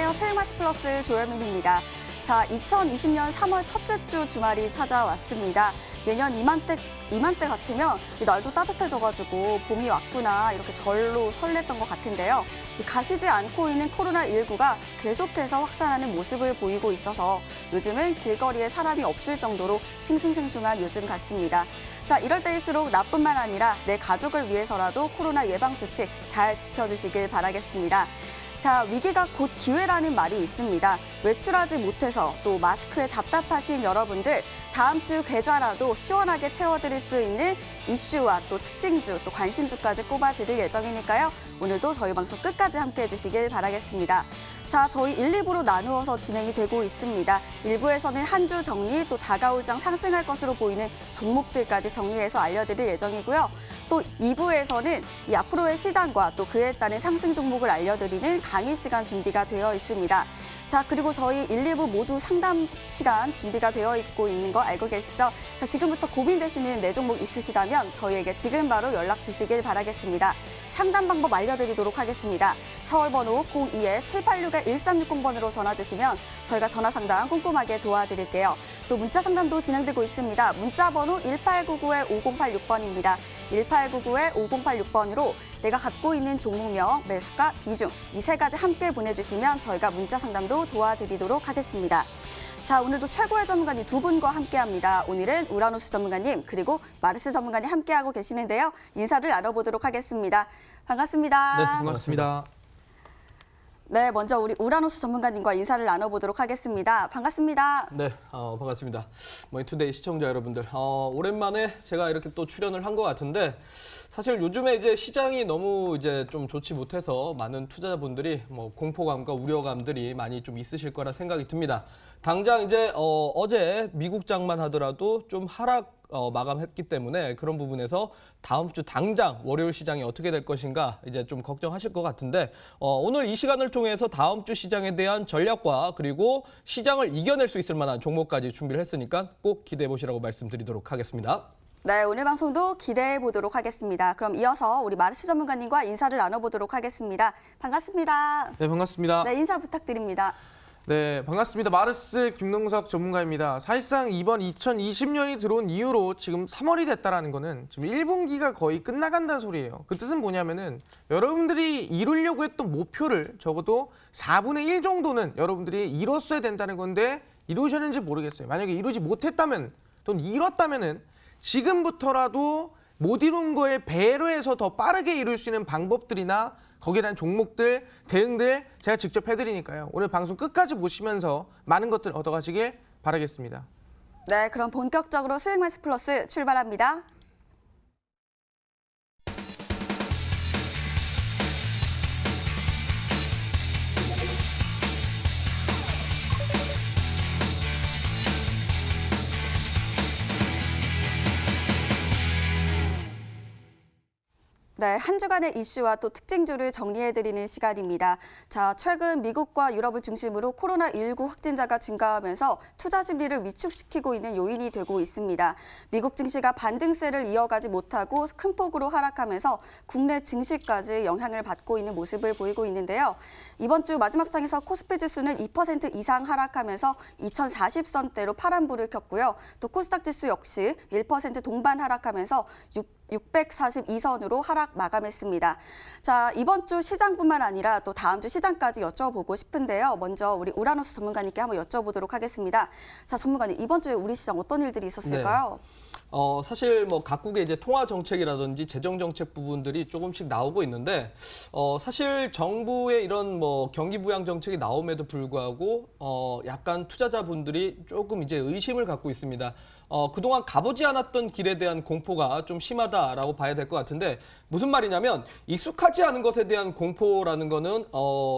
안녕하세요. 수익마스 플러스 조현민입니다. 자, 2020년 3월 첫째 주 주말이 찾아왔습니다. 예년 이맘때 같으면 날도 따뜻해져가지고 봄이 왔구나 이렇게 절로 설렜던 것 같은데요. 가시지 않고 있는 코로나19가 계속해서 확산하는 모습을 보이고 있어서 요즘은 길거리에 사람이 없을 정도로 싱숭생숭한 요즘 같습니다. 자, 이럴 때일수록 나뿐만 아니라 내 가족을 위해서라도 코로나 예방수칙 잘 지켜주시길 바라겠습니다. 자, 위기가 곧 기회라는 말이 있습니다. 외출하지 못해서 또 마스크에 답답하신 여러분들, 다음 주 계좌라도 시원하게 채워드릴 수 있는 이슈와 또 특징주, 또 관심주까지 꼽아드릴 예정이니까요. 오늘도 저희 방송 끝까지 함께해 주시길 바라겠습니다. 자, 저희 1, 2부로 나누어서 진행이 되고 있습니다. 1부에서는 한 주 정리, 또 다가올 장 상승할 것으로 보이는 종목들까지 정리해서 알려드릴 예정이고요. 또 2부에서는 이 앞으로의 시장과 또 그에 따른 상승 종목을 알려드리는 강의 시간 준비가 되어 있습니다. 자, 그리고 저희 1, 2부 모두 상담 시간 준비가 되어 있는 거 알고 계시죠? 자, 지금부터 고민되시는 내 종목 있으시다면 저희에게 지금 바로 연락 주시길 바라겠습니다. 상담 방법 알려드리도록 하겠습니다. 서울번호 02-786-1360번으로 전화 주시면 저희가 전화 상담 꼼꼼하게 도와드릴게요. 또 문자 상담도 진행되고 있습니다. 문자 번호 1899-5086번입니다. 1899-5086번으로 내가 갖고 있는 종목명, 매수가, 비중 이 세 가지 함께 보내주시면 저희가 문자 상담도 도와드리도록 하겠습니다. 자, 오늘도 최고의 전문가님 두 분과 함께합니다. 오늘은 우라노스 전문가님 그리고 마르스 전문가님 함께하고 계시는데요. 인사를 나눠보도록 하겠습니다. 반갑습니다. 네, 반갑습니다. 네, 먼저 우리 우라노스 전문가님과 인사를 나눠보도록 하겠습니다. 반갑습니다. 네, 반갑습니다. 머니투데이 시청자 여러분들, 오랜만에 제가 이렇게 또 출연을 한 것 같은데 사실 요즘에 이제 시장이 너무 이제 좀 좋지 못해서 많은 투자자분들이 공포감과 우려감들이 많이 좀 있으실 거라 생각이 듭니다. 당장 이제 어제 미국장만 하더라도 좀 하락 마감했기 때문에 그런 부분에서 다음 주 당장 월요일 시장이 어떻게 될 것인가 이제 좀 걱정하실 것 같은데 오늘 이 시간을 통해서 다음 주 시장에 대한 전략과 그리고 시장을 이겨낼 수 있을 만한 종목까지 준비를 했으니까 꼭 기대해 보시라고 말씀드리도록 하겠습니다. 네, 오늘 방송도 기대해 보도록 하겠습니다. 그럼 이어서 우리 마르스 전문가님과 인사를 나눠보도록 하겠습니다. 반갑습니다. 네, 반갑습니다. 네, 인사 부탁드립니다. 네, 반갑습니다. 마르스 김농석 전문가입니다. 사실상 이번 2020년이 들어온 이후로 지금 3월이 됐다라는 거는 지금 1분기가 거의 끝나간다는 소리예요. 그 뜻은 뭐냐면은 여러분들이 이루려고 했던 목표를 적어도 4분의 1 정도는 여러분들이 이뤘어야 된다는 건데 이루셨는지 모르겠어요. 만약에 이루지 못했다면 또는 이뤘다면은 지금부터라도 못 이룬 거에 배로 해서 더 빠르게 이룰 수 있는 방법들이나 거기에 대한 종목들, 대응들 제가 직접 해드리니까요. 오늘 방송 끝까지 보시면서 많은 것들 얻어가시길 바라겠습니다. 네, 그럼 본격적으로 수익마스 플러스 출발합니다. 네, 한 주간의 이슈와 또 특징주를 정리해드리는 시간입니다. 자, 최근 미국과 유럽을 중심으로 코로나19 확진자가 증가하면서 투자 심리를 위축시키고 있는 요인이 되고 있습니다. 미국 증시가 반등세를 이어가지 못하고 큰 폭으로 하락하면서 국내 증시까지 영향을 받고 있는 모습을 보이고 있는데요. 이번 주 마지막 장에서 코스피 지수는 2% 이상 하락하면서 2040선대로 파란불을 켰고요. 또 코스닥 지수 역시 1% 동반 하락하면서 642선으로 하락 마감했습니다. 자, 이번 주 시장뿐만 아니라 또 다음 주 시장까지 여쭤보고 싶은데요. 먼저 우리 우라노스 전문가님께 한번 여쭤보도록 하겠습니다. 자, 전문가님, 이번 주에 우리 시장 어떤 일들이 있었을까요? 네. 사실 각국의 이제 통화 정책이라든지 재정 정책 부분들이 조금씩 나오고 있는데 사실 정부의 이런 경기 부양 정책이 나옴에도 불구하고 약간 투자자분들이 조금 이제 의심을 갖고 있습니다. 그동안 가보지 않았던 길에 대한 공포가 좀 심하다라고 봐야 될 것 같은데 무슨 말이냐면 익숙하지 않은 것에 대한 공포라는 거는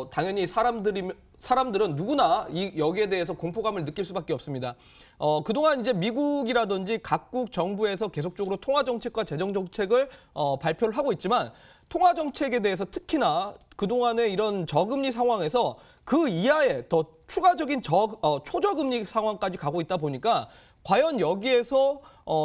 당연히 사람들은 누구나 여기에 대해서 공포감을 느낄 수밖에 없습니다. 그동안 이제 미국이라든지 각국 정부에서 계속적으로 통화 정책과 재정 정책을 발표를 하고 있지만 통화 정책에 대해서 특히나 그동안의 이런 저금리 상황에서 그 이하의 더 추가적인 초저금리 상황까지 가고 있다 보니까 과연 여기에서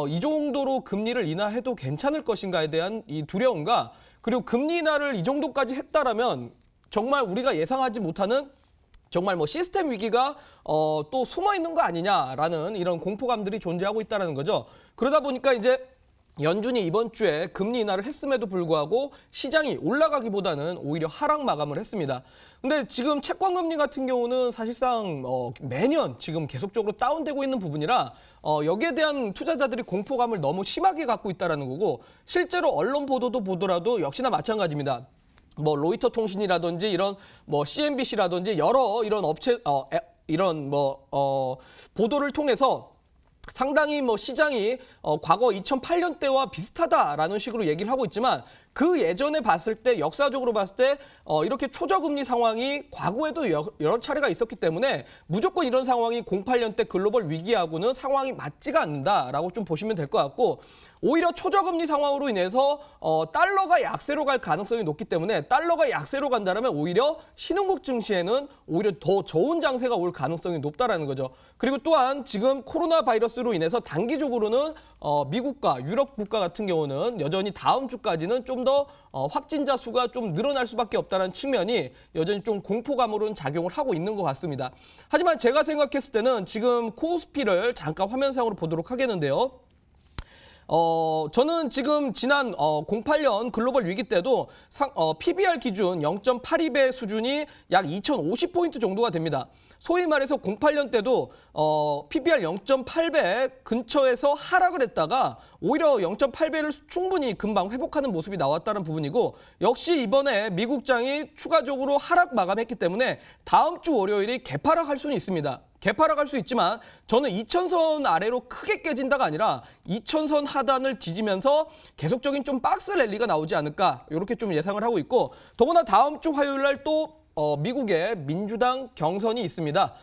이 정도로 금리를 인하해도 괜찮을 것인가에 대한 이 두려움과 그리고 금리 인하를 이 정도까지 했다라면 정말 우리가 예상하지 못하는 정말 뭐 시스템 위기가 또 숨어 있는 거 아니냐라는 이런 공포감들이 존재하고 있다는 거죠. 그러다 보니까 이제 연준이 이번 주에 금리 인하를 했음에도 불구하고 시장이 올라가기보다는 오히려 하락 마감을 했습니다. 근데 지금 채권 금리 같은 경우는 사실상 매년 지금 계속적으로 다운되고 있는 부분이라 여기에 대한 투자자들이 공포감을 너무 심하게 갖고 있다는 거고, 실제로 언론 보도도 보더라도 역시나 마찬가지입니다. 뭐 로이터 통신이라든지 이런 뭐 CNBC라든지 여러 이런 업체 이런 보도를 통해서 상당히 뭐 시장이 과거 2008년 때와 비슷하다라는 식으로 얘기를 하고 있지만, 그 예전에 봤을 때 역사적으로 봤을 때 이렇게 초저금리 상황이 과거에도 여러 차례가 있었기 때문에 무조건 이런 상황이 08년 때 글로벌 위기하고는 상황이 맞지가 않는다라고 좀 보시면 될 것 같고, 오히려 초저금리 상황으로 인해서 달러가 약세로 갈 가능성이 높기 때문에 달러가 약세로 간다면 오히려 신흥국 증시에는 오히려 더 좋은 장세가 올 가능성이 높다라는 거죠. 그리고 또한 지금 코로나 바이러스로 인해서 단기적으로는 미국과 유럽 국가 같은 경우는 여전히 다음 주까지는 좀 더 확진자 수가 좀 늘어날 수밖에 없다는 측면이 여전히 좀 공포감으로는 작용을 하고 있는 것 같습니다. 하지만 제가 생각했을 때는 지금 코스피를 잠깐 화면상으로 보도록 하겠는데요. 저는 지금 지난 08년 글로벌 위기 때도 PBR 기준 0.82배 수준이 약 2050포인트 정도가 됩니다. 소위 말해서 08년 때도 PBR 0.8배 근처에서 하락을 했다가 오히려 0.8배를 충분히 금방 회복하는 모습이 나왔다는 부분이고, 역시 이번에 미국장이 추가적으로 하락 마감했기 때문에 다음 주 월요일이 개파락할 수는 있습니다. 개파락할 수 있지만 저는 2000선 아래로 크게 깨진다가 아니라 2000선 하단을 뒤지면서 계속적인 좀 박스 랠리가 나오지 않을까, 이렇게 좀 예상을 하고 있고, 더구나 다음 주 화요일 날 또 미국의 민주당 경선이 있습니다.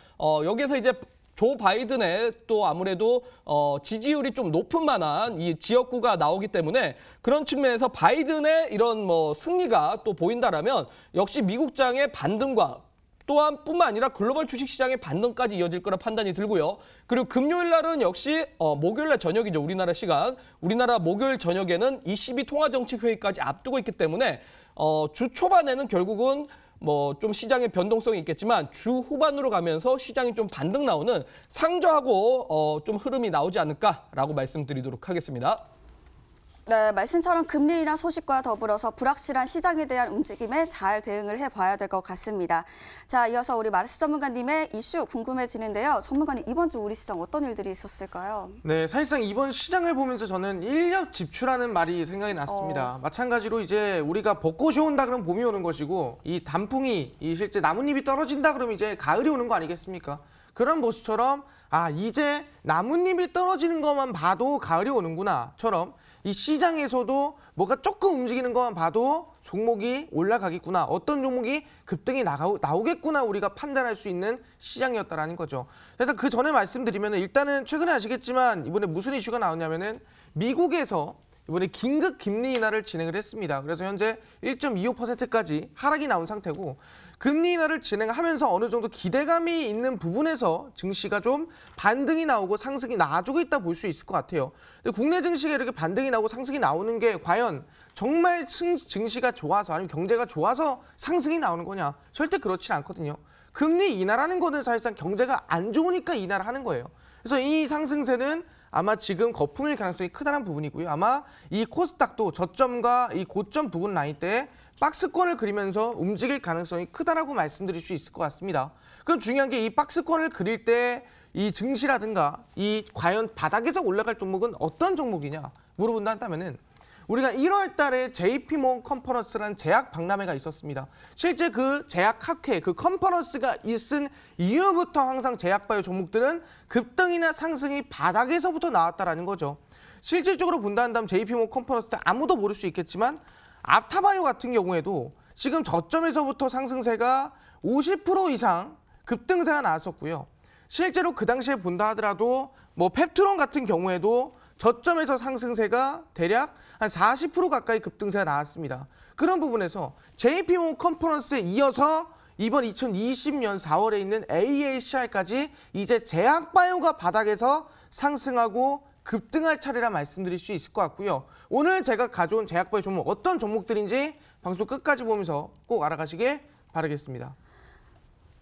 여기에서 이제 조 바이든의 또 아무래도 지지율이 좀 높은 만한 이 지역구가 나오기 때문에 그런 측면에서 바이든의 이런 승리가 또 보인다라면 역시 미국장의 반등과 또한 뿐만 아니라 글로벌 주식시장의 반등까지 이어질 거라 판단이 들고요. 그리고 금요일 날은 역시 목요일 날 저녁이죠. 우리나라 시간. 우리나라 목요일 저녁에는 ECB 통화정책회의까지 앞두고 있기 때문에 주 초반에는 결국은 좀 시장의 변동성이 있겠지만 주 후반으로 가면서 시장이 좀 반등 나오는 상저하고 좀 흐름이 나오지 않을까라고 말씀드리도록 하겠습니다. 네, 말씀처럼 금리 인하 소식과 더불어서 불확실한 시장에 대한 움직임에 잘 대응을 해봐야 될 것 같습니다. 자, 이어서 우리 마르스 전문가님의 이슈 궁금해지는데요. 전문가님, 이번 주 우리 시장 어떤 일들이 있었을까요? 네, 사실상 이번 시장을 보면서 저는 인력 집추라는 말이 생각이 났습니다. 마찬가지로 이제 우리가 벚꽃이 온다 그러면 봄이 오는 것이고, 이 단풍이 실제 나뭇잎이 떨어진다 그러면 이제 가을이 오는 거 아니겠습니까? 그런 모습처럼 이제 나뭇잎이 떨어지는 것만 봐도 가을이 오는구나처럼 이 시장에서도 뭐가 조금 움직이는 것만 봐도 종목이 올라가겠구나, 어떤 종목이 급등이 나오겠구나 우리가 판단할 수 있는 시장이었다라는 거죠. 그래서 그 전에 말씀드리면 일단은 최근에 아시겠지만 이번에 무슨 이슈가 나오냐면은 미국에서 이번에 긴급 금리 인하를 진행을 했습니다. 그래서 현재 1.25%까지 하락이 나온 상태고, 금리 인하를 진행하면서 어느 정도 기대감이 있는 부분에서 증시가 좀 반등이 나오고 상승이 나아지고 있다 볼 수 있을 것 같아요. 근데 국내 증시가 이렇게 반등이 나오고 상승이 나오는 게 과연 정말 증시가 좋아서 아니면 경제가 좋아서 상승이 나오는 거냐? 절대 그렇지 않거든요. 금리 인하라는 거는 사실상 경제가 안 좋으니까 인하를 하는 거예요. 그래서 이 상승세는 아마 지금 거품일 가능성이 크다는 부분이고요. 아마 이 코스닥도 저점과 이 고점 부근 라인 때 박스권을 그리면서 움직일 가능성이 크다라고 말씀드릴 수 있을 것 같습니다. 그럼 중요한 게 이 박스권을 그릴 때 이 증시라든가 이 과연 바닥에서 올라갈 종목은 어떤 종목이냐 물어본다 한다면은, 우리가 1월 달에 JP모건 컨퍼런스라는 제약 박람회가 있었습니다. 실제 그 제약학회, 그 컨퍼런스가 있은 이후부터 항상 제약바이오 종목들은 급등이나 상승이 바닥에서부터 나왔다라는 거죠. 실질적으로 본다 한다면 JP모건 컨퍼런스 때 아무도 모를 수 있겠지만 앞타바이오 같은 경우에도 지금 저점에서부터 상승세가 50% 이상 급등세가 나왔었고요. 실제로 그 당시에 본다 하더라도 펩트론 같은 경우에도 저점에서 상승세가 대략 한 40% 가까이 급등세가 나왔습니다. 그런 부분에서 JP모건 컨퍼런스에 이어서 이번 2020년 4월에 있는 AACR까지 이제 제약바이오가 바닥에서 상승하고 급등할 차례라 말씀드릴 수 있을 것 같고요. 오늘 제가 가져온 제약바이오 종목 어떤 종목들인지 방송 끝까지 보면서 꼭 알아가시길 바라겠습니다.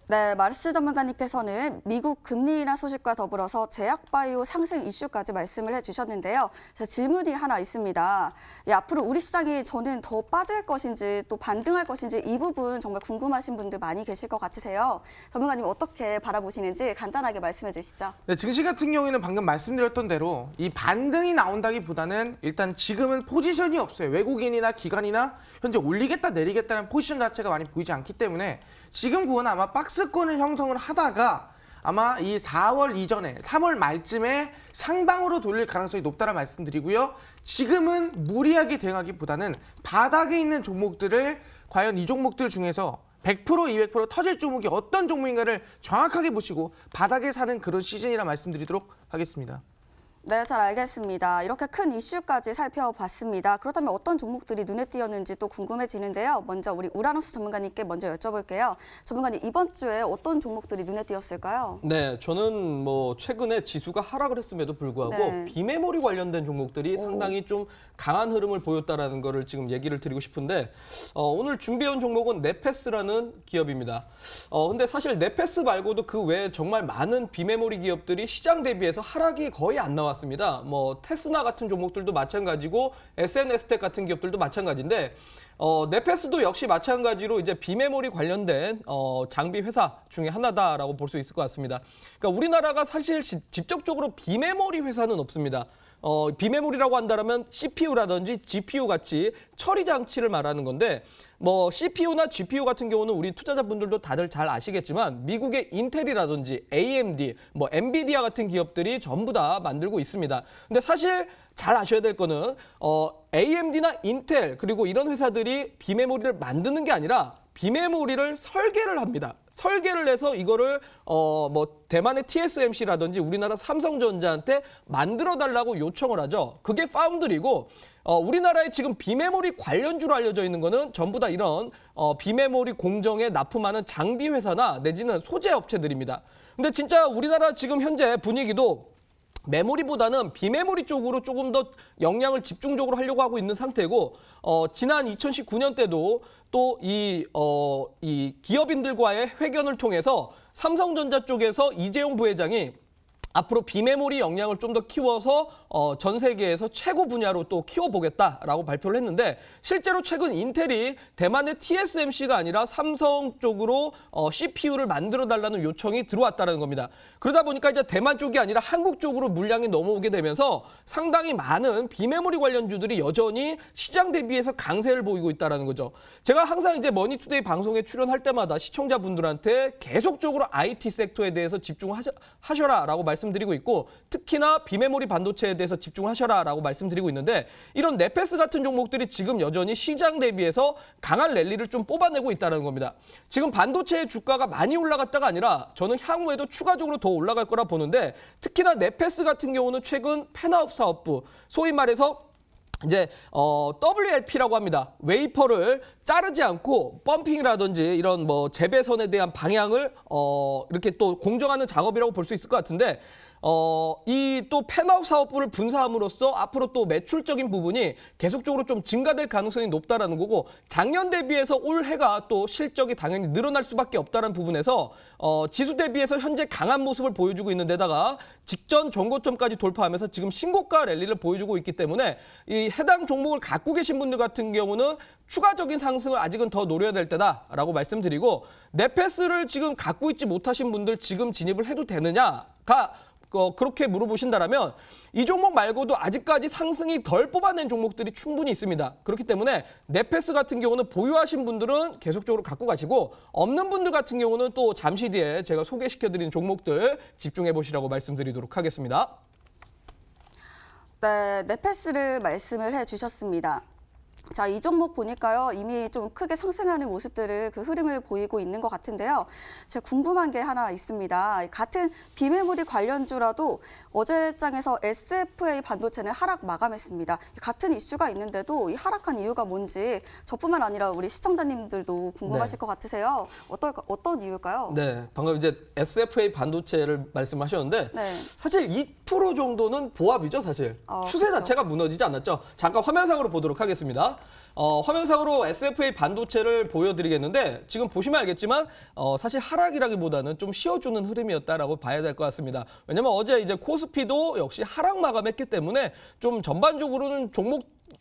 네, 마르스 전문가님께서는 미국 금리 인하 소식과 더불어서 제약바이오 상승 이슈까지 말씀을 해주셨는데요. 제 질문이 하나 있습니다. 앞으로 우리 시장이 저는 더 빠질 것인지 또 반등할 것인지 이 부분 정말 궁금하신 분들 많이 계실 것 같으세요. 전문가님 어떻게 바라보시는지 간단하게 말씀해 주시죠. 네, 증시 같은 경우에는 방금 말씀드렸던 대로 이 반등이 나온다기보다는 일단 지금은 포지션이 없어요. 외국인이나 기관이나 현재 올리겠다 내리겠다는 포지션 자체가 많이 보이지 않기 때문에 지금 구은 아마 박스권을 형성을 하다가 아마 이 4월 이전에 3월 말쯤에 상방으로 돌릴 가능성이 높다는 말씀드리고요. 지금은 무리하게 대응하기보다는 바닥에 있는 종목들을 과연 이 종목들 중에서 100% 200% 터질 종목이 어떤 종목인가를 정확하게 보시고 바닥에 사는 그런 시즌이라 말씀드리도록 하겠습니다. 네, 잘 알겠습니다. 이렇게 큰 이슈까지 살펴봤습니다. 그렇다면 어떤 종목들이 눈에 띄었는지 또 궁금해지는데요. 먼저 우리 우라노스 전문가님께 먼저 여쭤볼게요. 전문가님, 이번 주에 어떤 종목들이 눈에 띄었을까요? 네, 저는 뭐 최근에 지수가 하락을 했음에도 불구하고 네. 비메모리 관련된 종목들이 상당히 좀 강한 흐름을 보였다라는 거를 지금 얘기를 드리고 싶은데 오늘 준비해온 종목은 네페스라는 기업입니다. 근데 사실 네페스 말고도 그 외에 정말 많은 비메모리 기업들이 시장 대비해서 하락이 거의 안 나왔습니다. 뭐 테스나 같은 종목들도 마찬가지고 SNS텍 같은 기업들도 마찬가지인데 네페스도 역시 마찬가지로 이제 비메모리 관련된 장비 회사 중에 하나다라고 볼 수 있을 것 같습니다. 그러니까 우리나라가 사실 직접적으로 비메모리 회사는 없습니다. 비메모리라고 한다면 CPU라든지 GPU 같이 처리 장치를 말하는 건데 뭐 CPU나 GPU 같은 경우는 우리 투자자분들도 다들 잘 아시겠지만 미국의 인텔이라든지 AMD, 뭐 엔비디아 같은 기업들이 전부 다 만들고 있습니다. 근데 사실 잘 아셔야 될 거는 AMD나 인텔 그리고 이런 회사들이 비메모리를 만드는 게 아니라 비메모리를 설계를 합니다. 설계를 해서 이거를 뭐 대만의 TSMC라든지 우리나라 삼성전자한테 만들어 달라고 요청을 하죠. 그게 파운드리고 우리나라에 지금 비메모리 관련주로 알려져 있는 거는 전부 다 이런 비메모리 공정에 납품하는 장비 회사나 내지는 소재 업체들입니다. 근데 진짜 우리나라 지금 현재 분위기도 메모리보다는 비메모리 쪽으로 조금 더 역량을 집중적으로 하려고 하고 있는 상태고 지난 2019년 때도 또 이 기업인들과의 회견을 통해서 삼성전자 쪽에서 이재용 부회장이 앞으로 비메모리 역량을 좀 더 키워서 전 세계에서 최고 분야로 또 키워보겠다라고 발표를 했는데 실제로 최근 인텔이 대만의 TSMC가 아니라 삼성 쪽으로 CPU를 만들어달라는 요청이 들어왔다는 겁니다. 그러다 보니까 이제 대만 쪽이 아니라 한국 쪽으로 물량이 넘어오게 되면서 상당히 많은 비메모리 관련주들이 여전히 시장 대비해서 강세를 보이고 있다는 거죠. 제가 항상 이제 머니투데이 방송에 출연할 때마다 시청자분들한테 계속적으로 IT 섹터에 대해서 집중하셔라라고 말씀드리고 있고 특히나 비메모리 반도체에 대해서 집중하셔라라고 말씀드리고 있는데 이런 네페스 같은 종목들이 지금 여전히 시장 대비해서 강한 랠리를 좀 뽑아내고 있다는 겁니다. 지금 반도체의 주가가 많이 올라갔다가 아니라 저는 향후에도 추가적으로 더 올라갈 거라 보는데 특히나 네페스 같은 경우는 최근 펜아웃 사업부 소위 말해서 이제 WLP라고 합니다. 웨이퍼를 자르지 않고 펌핑이라든지 이런 뭐 재배선에 대한 방향을 이렇게 또 공정하는 작업이라고 볼 수 있을 것 같은데 이 또 펜아웃 사업부를 분사함으로써 앞으로 또 매출적인 부분이 계속적으로 좀 증가될 가능성이 높다라는 거고 작년 대비해서 올해가 또 실적이 당연히 늘어날 수밖에 없다는 부분에서 지수 대비해서 현재 강한 모습을 보여주고 있는 데다가 직전 전고점까지 돌파하면서 지금 신고가 랠리를 보여주고 있기 때문에 이 해당 종목을 갖고 계신 분들 같은 경우는 추가적인 상승을 아직은 더 노려야 될 때다라고 말씀드리고 네페스를 지금 갖고 있지 못하신 분들 지금 진입을 해도 되느냐가 그렇게 물어보신다라면 이 종목 말고도 아직까지 상승이 덜 뽑아낸 종목들이 충분히 있습니다. 그렇기 때문에 네페스 같은 경우는 보유하신 분들은 계속적으로 갖고 가시고 없는 분들 같은 경우는 또 잠시 뒤에 제가 소개시켜드린 종목들 집중해 보시라고 말씀드리도록 하겠습니다. 네, 네페스를 말씀을 해주셨습니다. 자, 이 종목 보니까요, 이미 좀 크게 상승하는 모습들을 그 흐름을 보이고 있는 것 같은데요. 제가 궁금한 게 하나 있습니다. 같은 비메모리 관련주라도 어제장에서 SFA 반도체는 하락 마감했습니다. 같은 이슈가 있는데도 이 하락한 이유가 뭔지 저뿐만 아니라 우리 시청자님들도 궁금하실 것 같으세요. 어떤 이유일까요? 네, 방금 이제 SFA 반도체를 말씀하셨는데 네. 사실 2% 정도는 보합이죠, 사실. 추세 그쵸. 자체가 무너지지 않았죠. 잠깐 화면상으로 보도록 하겠습니다. 화면상으로 SFA 반도체를 보여드리겠는데 지금 보시면 알겠지만 사실 하락이라기보다는 좀 쉬어주는 흐름이었다라고 봐야 될 것 같습니다. 왜냐면 어제 이제 코스피도 역시 하락 마감했기 때문에 좀 전반적으로는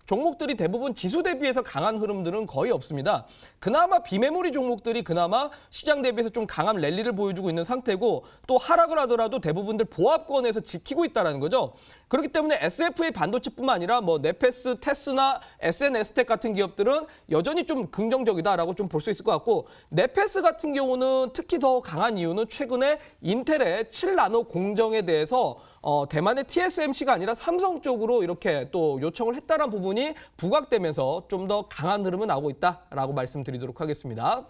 종목들이 대부분 지수 대비해서 강한 흐름들은 거의 없습니다. 그나마 비메모리 종목들이 그나마 시장 대비해서 좀 강한 랠리를 보여주고 있는 상태고 또 하락을 하더라도 대부분들 보합권에서 지키고 있다는 거죠. 그렇기 때문에 SFA 반도체뿐만 아니라 뭐 네페스, 테스나, SNS텍 같은 기업들은 여전히 좀 긍정적이다라고 좀 볼 수 있을 것 같고 네페스 같은 경우는 특히 더 강한 이유는 최근에 인텔의 7나노 공정에 대해서 대만의 TSMC가 아니라 삼성 쪽으로 이렇게 또 요청을 했다는 부분이 부각되면서 좀 더 강한 흐름은 나오고 있다라고 말씀드리도록 하겠습니다.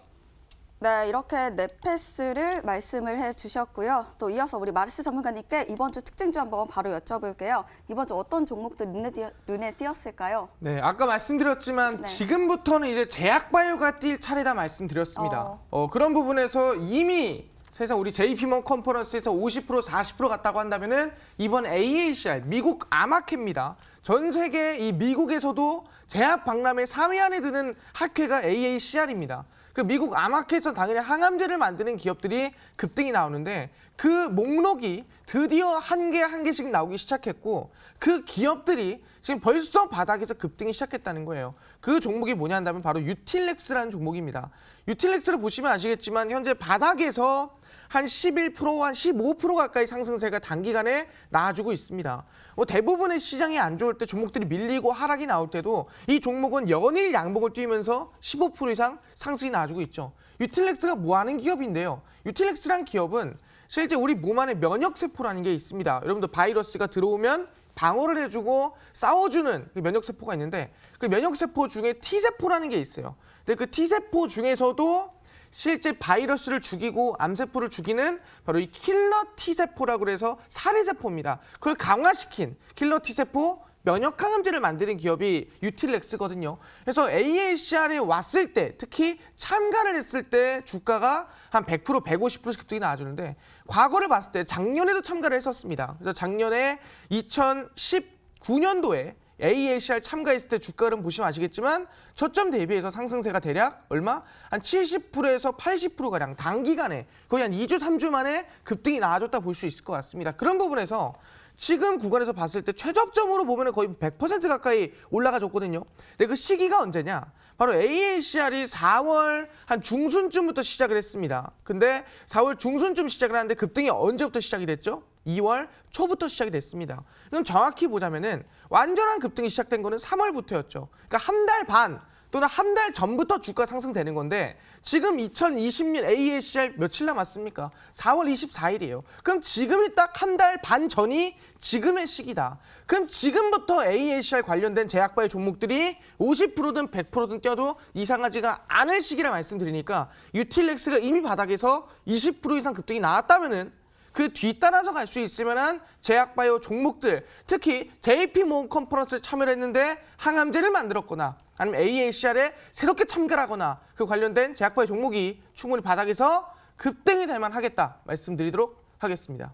네, 이렇게 네페스를 말씀을 해주셨고요. 또 이어서 우리 마르스 전문가님께 이번 주 특징주 한번 바로 여쭤볼게요. 이번 주 어떤 종목들 눈에 띄었을까요? 네, 아까 말씀드렸지만 네. 지금부터는 이제 제약바이오가 뛸 차례다 말씀드렸습니다. 그런 부분에서 이미 세상 우리 JP몬 컨퍼런스에서 50%, 40% 갔다고 한다면은 이번 AACR 미국 아마케입니다. 전 세계 이 미국에서도 제약 박람회 3위 안에 드는 학회가 AACR입니다. 그 미국 아마케에서 당연히 항암제를 만드는 기업들이 급등이 나오는데 그 목록이 드디어 한 개씩 나오기 시작했고 그 기업들이 지금 벌써 바닥에서 급등이 시작했다는 거예요. 그 종목이 뭐냐 한다면 바로 유틸렉스라는 종목입니다. 유틸렉스를 보시면 아시겠지만 현재 바닥에서 한 11%, 한 15% 가까이 상승세가 단기간에 나와주고 있습니다. 대부분의 시장이 안 좋을 때 종목들이 밀리고 하락이 나올 때도 이 종목은 연일 양봉을 띄우면서 15% 이상 상승이 나와주고 있죠. 유틸렉스가 뭐 하는 기업인데요. 유틸렉스란 기업은 실제 우리 몸 안에 면역세포라는 게 있습니다. 여러분들 바이러스가 들어오면 방어를 해주고 싸워주는 그 면역세포가 있는데 그 면역세포 중에 T세포라는 게 있어요. 근데 그 T세포 중에서도 실제 바이러스를 죽이고 암세포를 죽이는 바로 이 킬러 T세포라고 해서 살해세포입니다. 그걸 강화시킨 킬러 T세포 면역항암제를 만드는 기업이 유틸렉스거든요. 그래서 AACR에 왔을 때 특히 참가를 했을 때 주가가 한 100%, 150%씩 급등이 나와주는데 과거를 봤을 때 작년에도 참가를 했었습니다. 그래서 작년에 2019년도에 AACR 참가했을 때 주가를 보시면 아시겠지만 저점 대비해서 상승세가 대략 얼마? 한 70%에서 80%가량 단기간에 거의 한 2주, 3주 만에 급등이 나와줬다 볼 수 있을 것 같습니다. 그런 부분에서 지금 구간에서 봤을 때 최저점으로 보면 거의 100% 가까이 올라가줬거든요. 근데 그 시기가 언제냐? 바로 AACR이 4월 한 중순쯤부터 시작을 했습니다. 근데 4월 중순쯤 시작을 하는데 급등이 언제부터 시작이 됐죠? 2월 초부터 시작이 됐습니다. 그럼 정확히 보자면은 완전한 급등이 시작된 거는 3월부터였죠. 그러니까 한 달 반 또는 한 달 전부터 주가 상승되는 건데 지금 2020년 AACR 며칠 남았습니까? 4월 24일이에요. 그럼 지금이 딱 한 달 반 전이 지금의 시기다. 그럼 지금부터 AACR 관련된 제약바이오 종목들이 50%든 100%든 뛰어도 이상하지가 않을 시기라 말씀드리니까 유틸렉스가 이미 바닥에서 20% 이상 급등이 나왔다면은 그 뒤따라서 갈 수 있을 만한 제약바이오 종목들, 특히 JP몬 컨퍼런스에 참여를 했는데 항암제를 만들었거나 아니면 AACR에 새롭게 참가를 하거나 그 관련된 제약바이오 종목이 충분히 바닥에서 급등이 될 만하겠다 말씀드리도록 하겠습니다.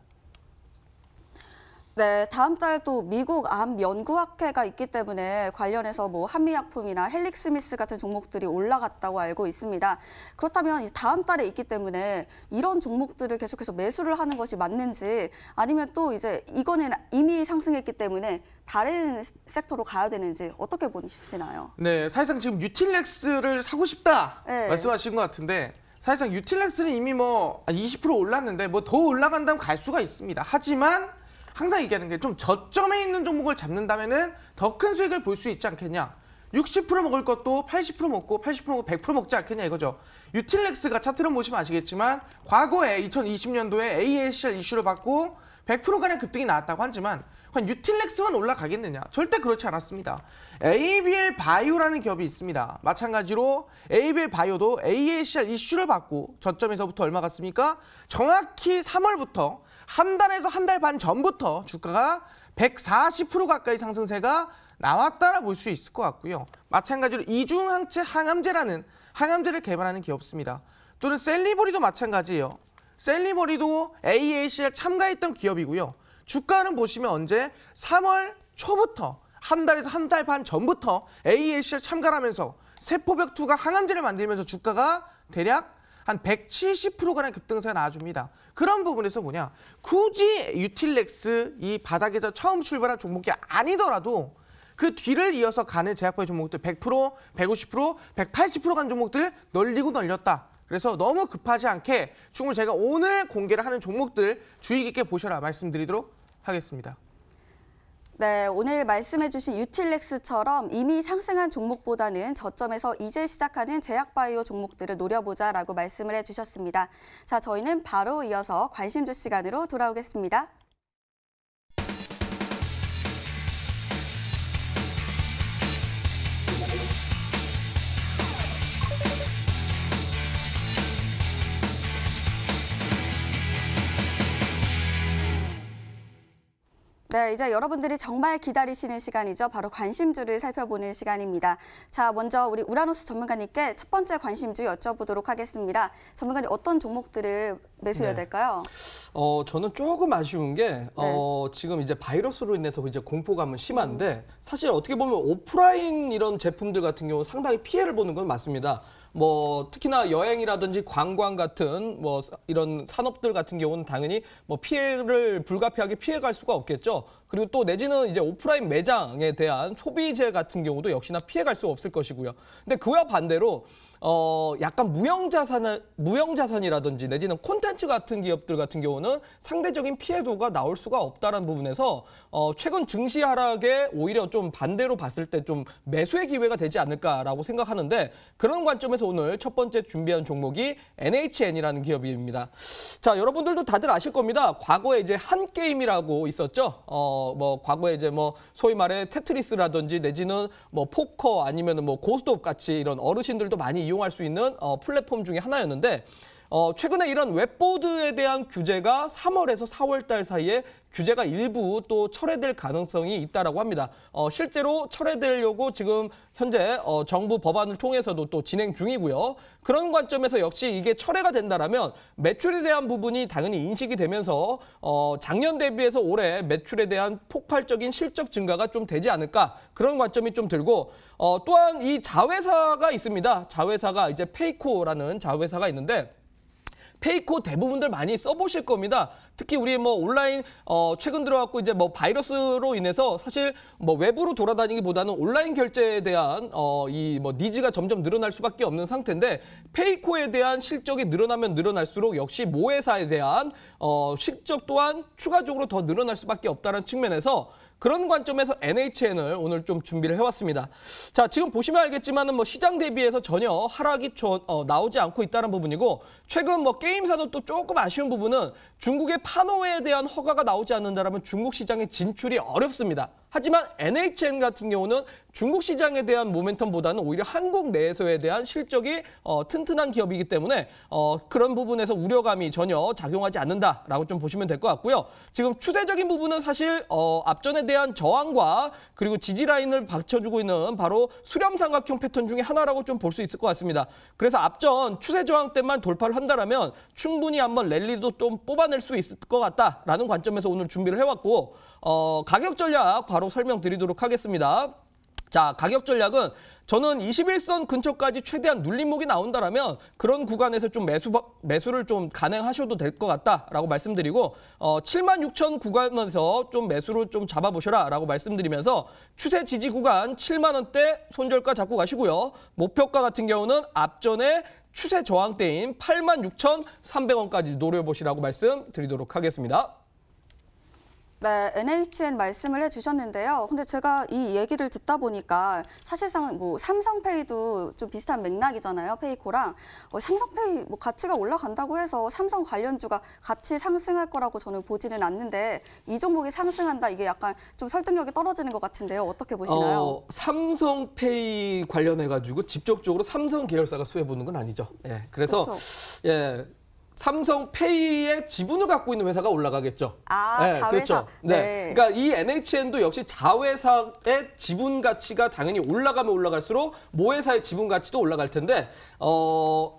네, 다음 달 또 미국 암 연구학회가 있기 때문에 관련해서 뭐 한미약품이나 헬릭스미스 같은 종목들이 올라갔다고 알고 있습니다. 그렇다면 다음 달에 있기 때문에 이런 종목들을 계속해서 매수를 하는 것이 맞는지 아니면 또 이제 이거는 이미 상승했기 때문에 다른 섹터로 가야 되는지 어떻게 보시나요? 네, 사실상 지금 유틸렉스를 사고 싶다 네. 말씀하신 것 같은데 사실상 유틸렉스는 이미 뭐 20% 올랐는데 뭐 더 올라간다면 갈 수가 있습니다. 하지만 항상 얘기하는 게 좀 저점에 있는 종목을 잡는다면은 더 큰 수익을 볼 수 있지 않겠냐. 60% 먹을 것도 80% 먹고 80% 먹고 100% 먹지 않겠냐 이거죠. 유틸렉스가 차트를 보시면 아시겠지만 과거에 2020년도에 AACR 이슈를 받고 100%가량 급등이 나왔다고 하지만 과연 유틸렉스만 올라가겠느냐? 절대 그렇지 않았습니다. ABL 바이오라는 기업이 있습니다. 마찬가지로 ABL 바이오도 AACR 이슈를 받고 저점에서부터 얼마 갔습니까? 정확히 3월부터 한 달에서 한 달 반 전부터 주가가 140% 가까이 상승세가 나왔다라 볼 수 있을 것 같고요. 마찬가지로 이중항체 항암제라는 항암제를 개발하는 기업입니다. 또는 셀리버리도 마찬가지예요. 셀리버리도 AACR 참가했던 기업이고요. 주가는 보시면 언제 3월 초부터 한 달에서 한 달 반 전부터 AAC에 참가를 하면서 세포벽투가 항암제를 만들면서 주가가 대략 한 170%가량 급등세가 나와줍니다. 그런 부분에서 뭐냐, 굳이 유틸렉스 이 바닥에서 처음 출발한 종목이 아니더라도 그 뒤를 이어서 가는 제약바이오 종목들 100%, 150%, 180% 간 종목들 널리고 널렸다. 그래서 너무 급하지 않게 충분히 제가 오늘 공개를 하는 종목들 주의 깊게 보셔라 말씀드리도록 하겠습니다. 네, 오늘 말씀해주신 유틸렉스처럼 이미 상승한 종목보다는 저점에서 이제 시작하는 제약바이오 종목들을 노려보자라고 말씀을 해주셨습니다. 자, 저희는 바로 이어서 관심주 시간으로 돌아오겠습니다. 네, 이제 여러분들이 정말 기다리시는 시간이죠. 바로 관심주를 살펴보는 시간입니다. 자, 먼저 우리 우라노스 전문가님께 첫 번째 관심주 여쭤보도록 하겠습니다. 전문가님, 어떤 종목들을 매수해야 네. 될까요? 저는 조금 아쉬운 게 지금 이제 바이러스로 인해서 이제 공포감은 심한데 사실 어떻게 보면 오프라인 이런 제품들 같은 경우 상당히 피해를 보는 건 맞습니다. 뭐 특히나 여행이라든지 관광 같은 뭐 이런 산업들 같은 경우는 당연히 뭐 피해를 불가피하게 피해갈 수가 없겠죠. 그리고 또 내지는 이제 오프라인 매장에 대한 소비재 같은 경우도 역시나 피해갈 수 없을 것이고요. 근데 그와 반대로 약간 무형자산이라든지 내지는 콘텐츠 같은 기업들 같은 경우는 상대적인 피해도가 나올 수가 없다는 부분에서 최근 증시 하락에 오히려 좀 반대로 봤을 때 좀 매수의 기회가 되지 않을까라고 생각하는데 그런 관점에서 오늘 첫 번째 준비한 종목이 NHN이라는 기업입니다. 자, 여러분들도 다들 아실 겁니다. 과거에 이제 한 게임이라고 있었죠. 뭐 과거에 이제 뭐 소위 말해 테트리스라든지 내지는 뭐 포커 아니면은 뭐 고스톱 같이 이런 어르신들도 많이 이용할 수 있는 플랫폼 중에 하나였는데 최근에 이런 웹보드에 대한 규제가 3월에서 4월 달 사이에 규제가 일부 또 철회될 가능성이 있다라고 합니다. 실제로 철회되려고 지금 현재 정부 법안을 통해서도 또 진행 중이고요. 그런 관점에서 역시 이게 철회가 된다라면 매출에 대한 부분이 당연히 인식이 되면서 작년 대비해서 올해 매출에 대한 폭발적인 실적 증가가 좀 되지 않을까 그런 관점이 좀 들고 또한 이 자회사가 있습니다. 자회사가 이제 페이코라는 자회사가 있는데 페이코 대부분들 많이 써보실 겁니다. 특히 우리 뭐 온라인 최근 들어왔고 이제 뭐 바이러스로 인해서 사실 뭐 외부로 돌아다니기보다는 온라인 결제에 대한 이 뭐 니즈가 점점 늘어날 수밖에 없는 상태인데 페이코에 대한 실적이 늘어나면 늘어날수록 역시 모회사에 대한 실적 또한 추가적으로 더 늘어날 수밖에 없다는 측면에서 그런 관점에서 NHN을 오늘 좀 준비를 해왔습니다. 자, 지금 보시면 알겠지만은 뭐 시장 대비해서 전혀 하락이 나오지 않고 있다는 부분이고 최근 뭐 게임 산업도 조금 아쉬운 부분은 중국의 판호에 대한 허가가 나오지 않는다라면 중국 시장에 진출이 어렵습니다. 하지만 NHN 같은 경우는 중국 시장에 대한 모멘텀보다는 오히려 한국 내에서에 대한 실적이 튼튼한 기업이기 때문에 그런 부분에서 우려감이 전혀 작용하지 않는다라고 좀 보시면 될 것 같고요. 지금 추세적인 부분은 사실 앞전에 대한 저항과 그리고 지지 라인을 받쳐주고 있는 바로 수렴 삼각형 패턴 중에 하나라고 좀 볼 수 있을 것 같습니다. 그래서 앞전 추세 저항 때만 돌파를 한다라면 충분히 한번 랠리도 좀 뽑아낼 수 있을 것 같다라는 관점에서 오늘 준비를 해왔고 가격 전략 바로 설명드리도록 하겠습니다. 자, 가격 전략은 저는 21선 근처까지 최대한 눌림목이 나온다라면 그런 구간에서 좀 매수를 좀 가능하셔도 될 것 같다라고 말씀드리고 76,000 구간에서 좀 매수를 좀 잡아보셔라라고 말씀드리면서 추세 지지 구간 7만 원대 손절가 잡고 가시고요. 목표가 같은 경우는 앞전에 추세 저항대인 86,300원까지 노려보시라고 말씀드리도록 하겠습니다. 네, NHN 말씀을 해주셨는데요. 근데 제가 이 얘기를 듣다 보니까 사실상 뭐 삼성페이도 좀 비슷한 맥락이잖아요. 페이코랑 삼성페이 뭐 가치가 올라간다고 해서 삼성 관련주가 같이 상승할 거라고 저는 보지는 않는데 이 종목이 상승한다 이게 약간 좀 설득력이 떨어지는 것 같은데요. 어떻게 보시나요? 삼성페이 관련해 가지고 직접적으로 삼성 계열사가 수혜 보는 건 아니죠. 예, 그래서 그렇죠. 예. 삼성페이의 지분을 갖고 있는 회사가 올라가겠죠. 아, 자회사. 그렇죠. 네. 그러니까 이 NHN도 역시 자회사의 지분 가치가 당연히 올라가면 올라갈수록 모회사의 지분 가치도 올라갈 텐데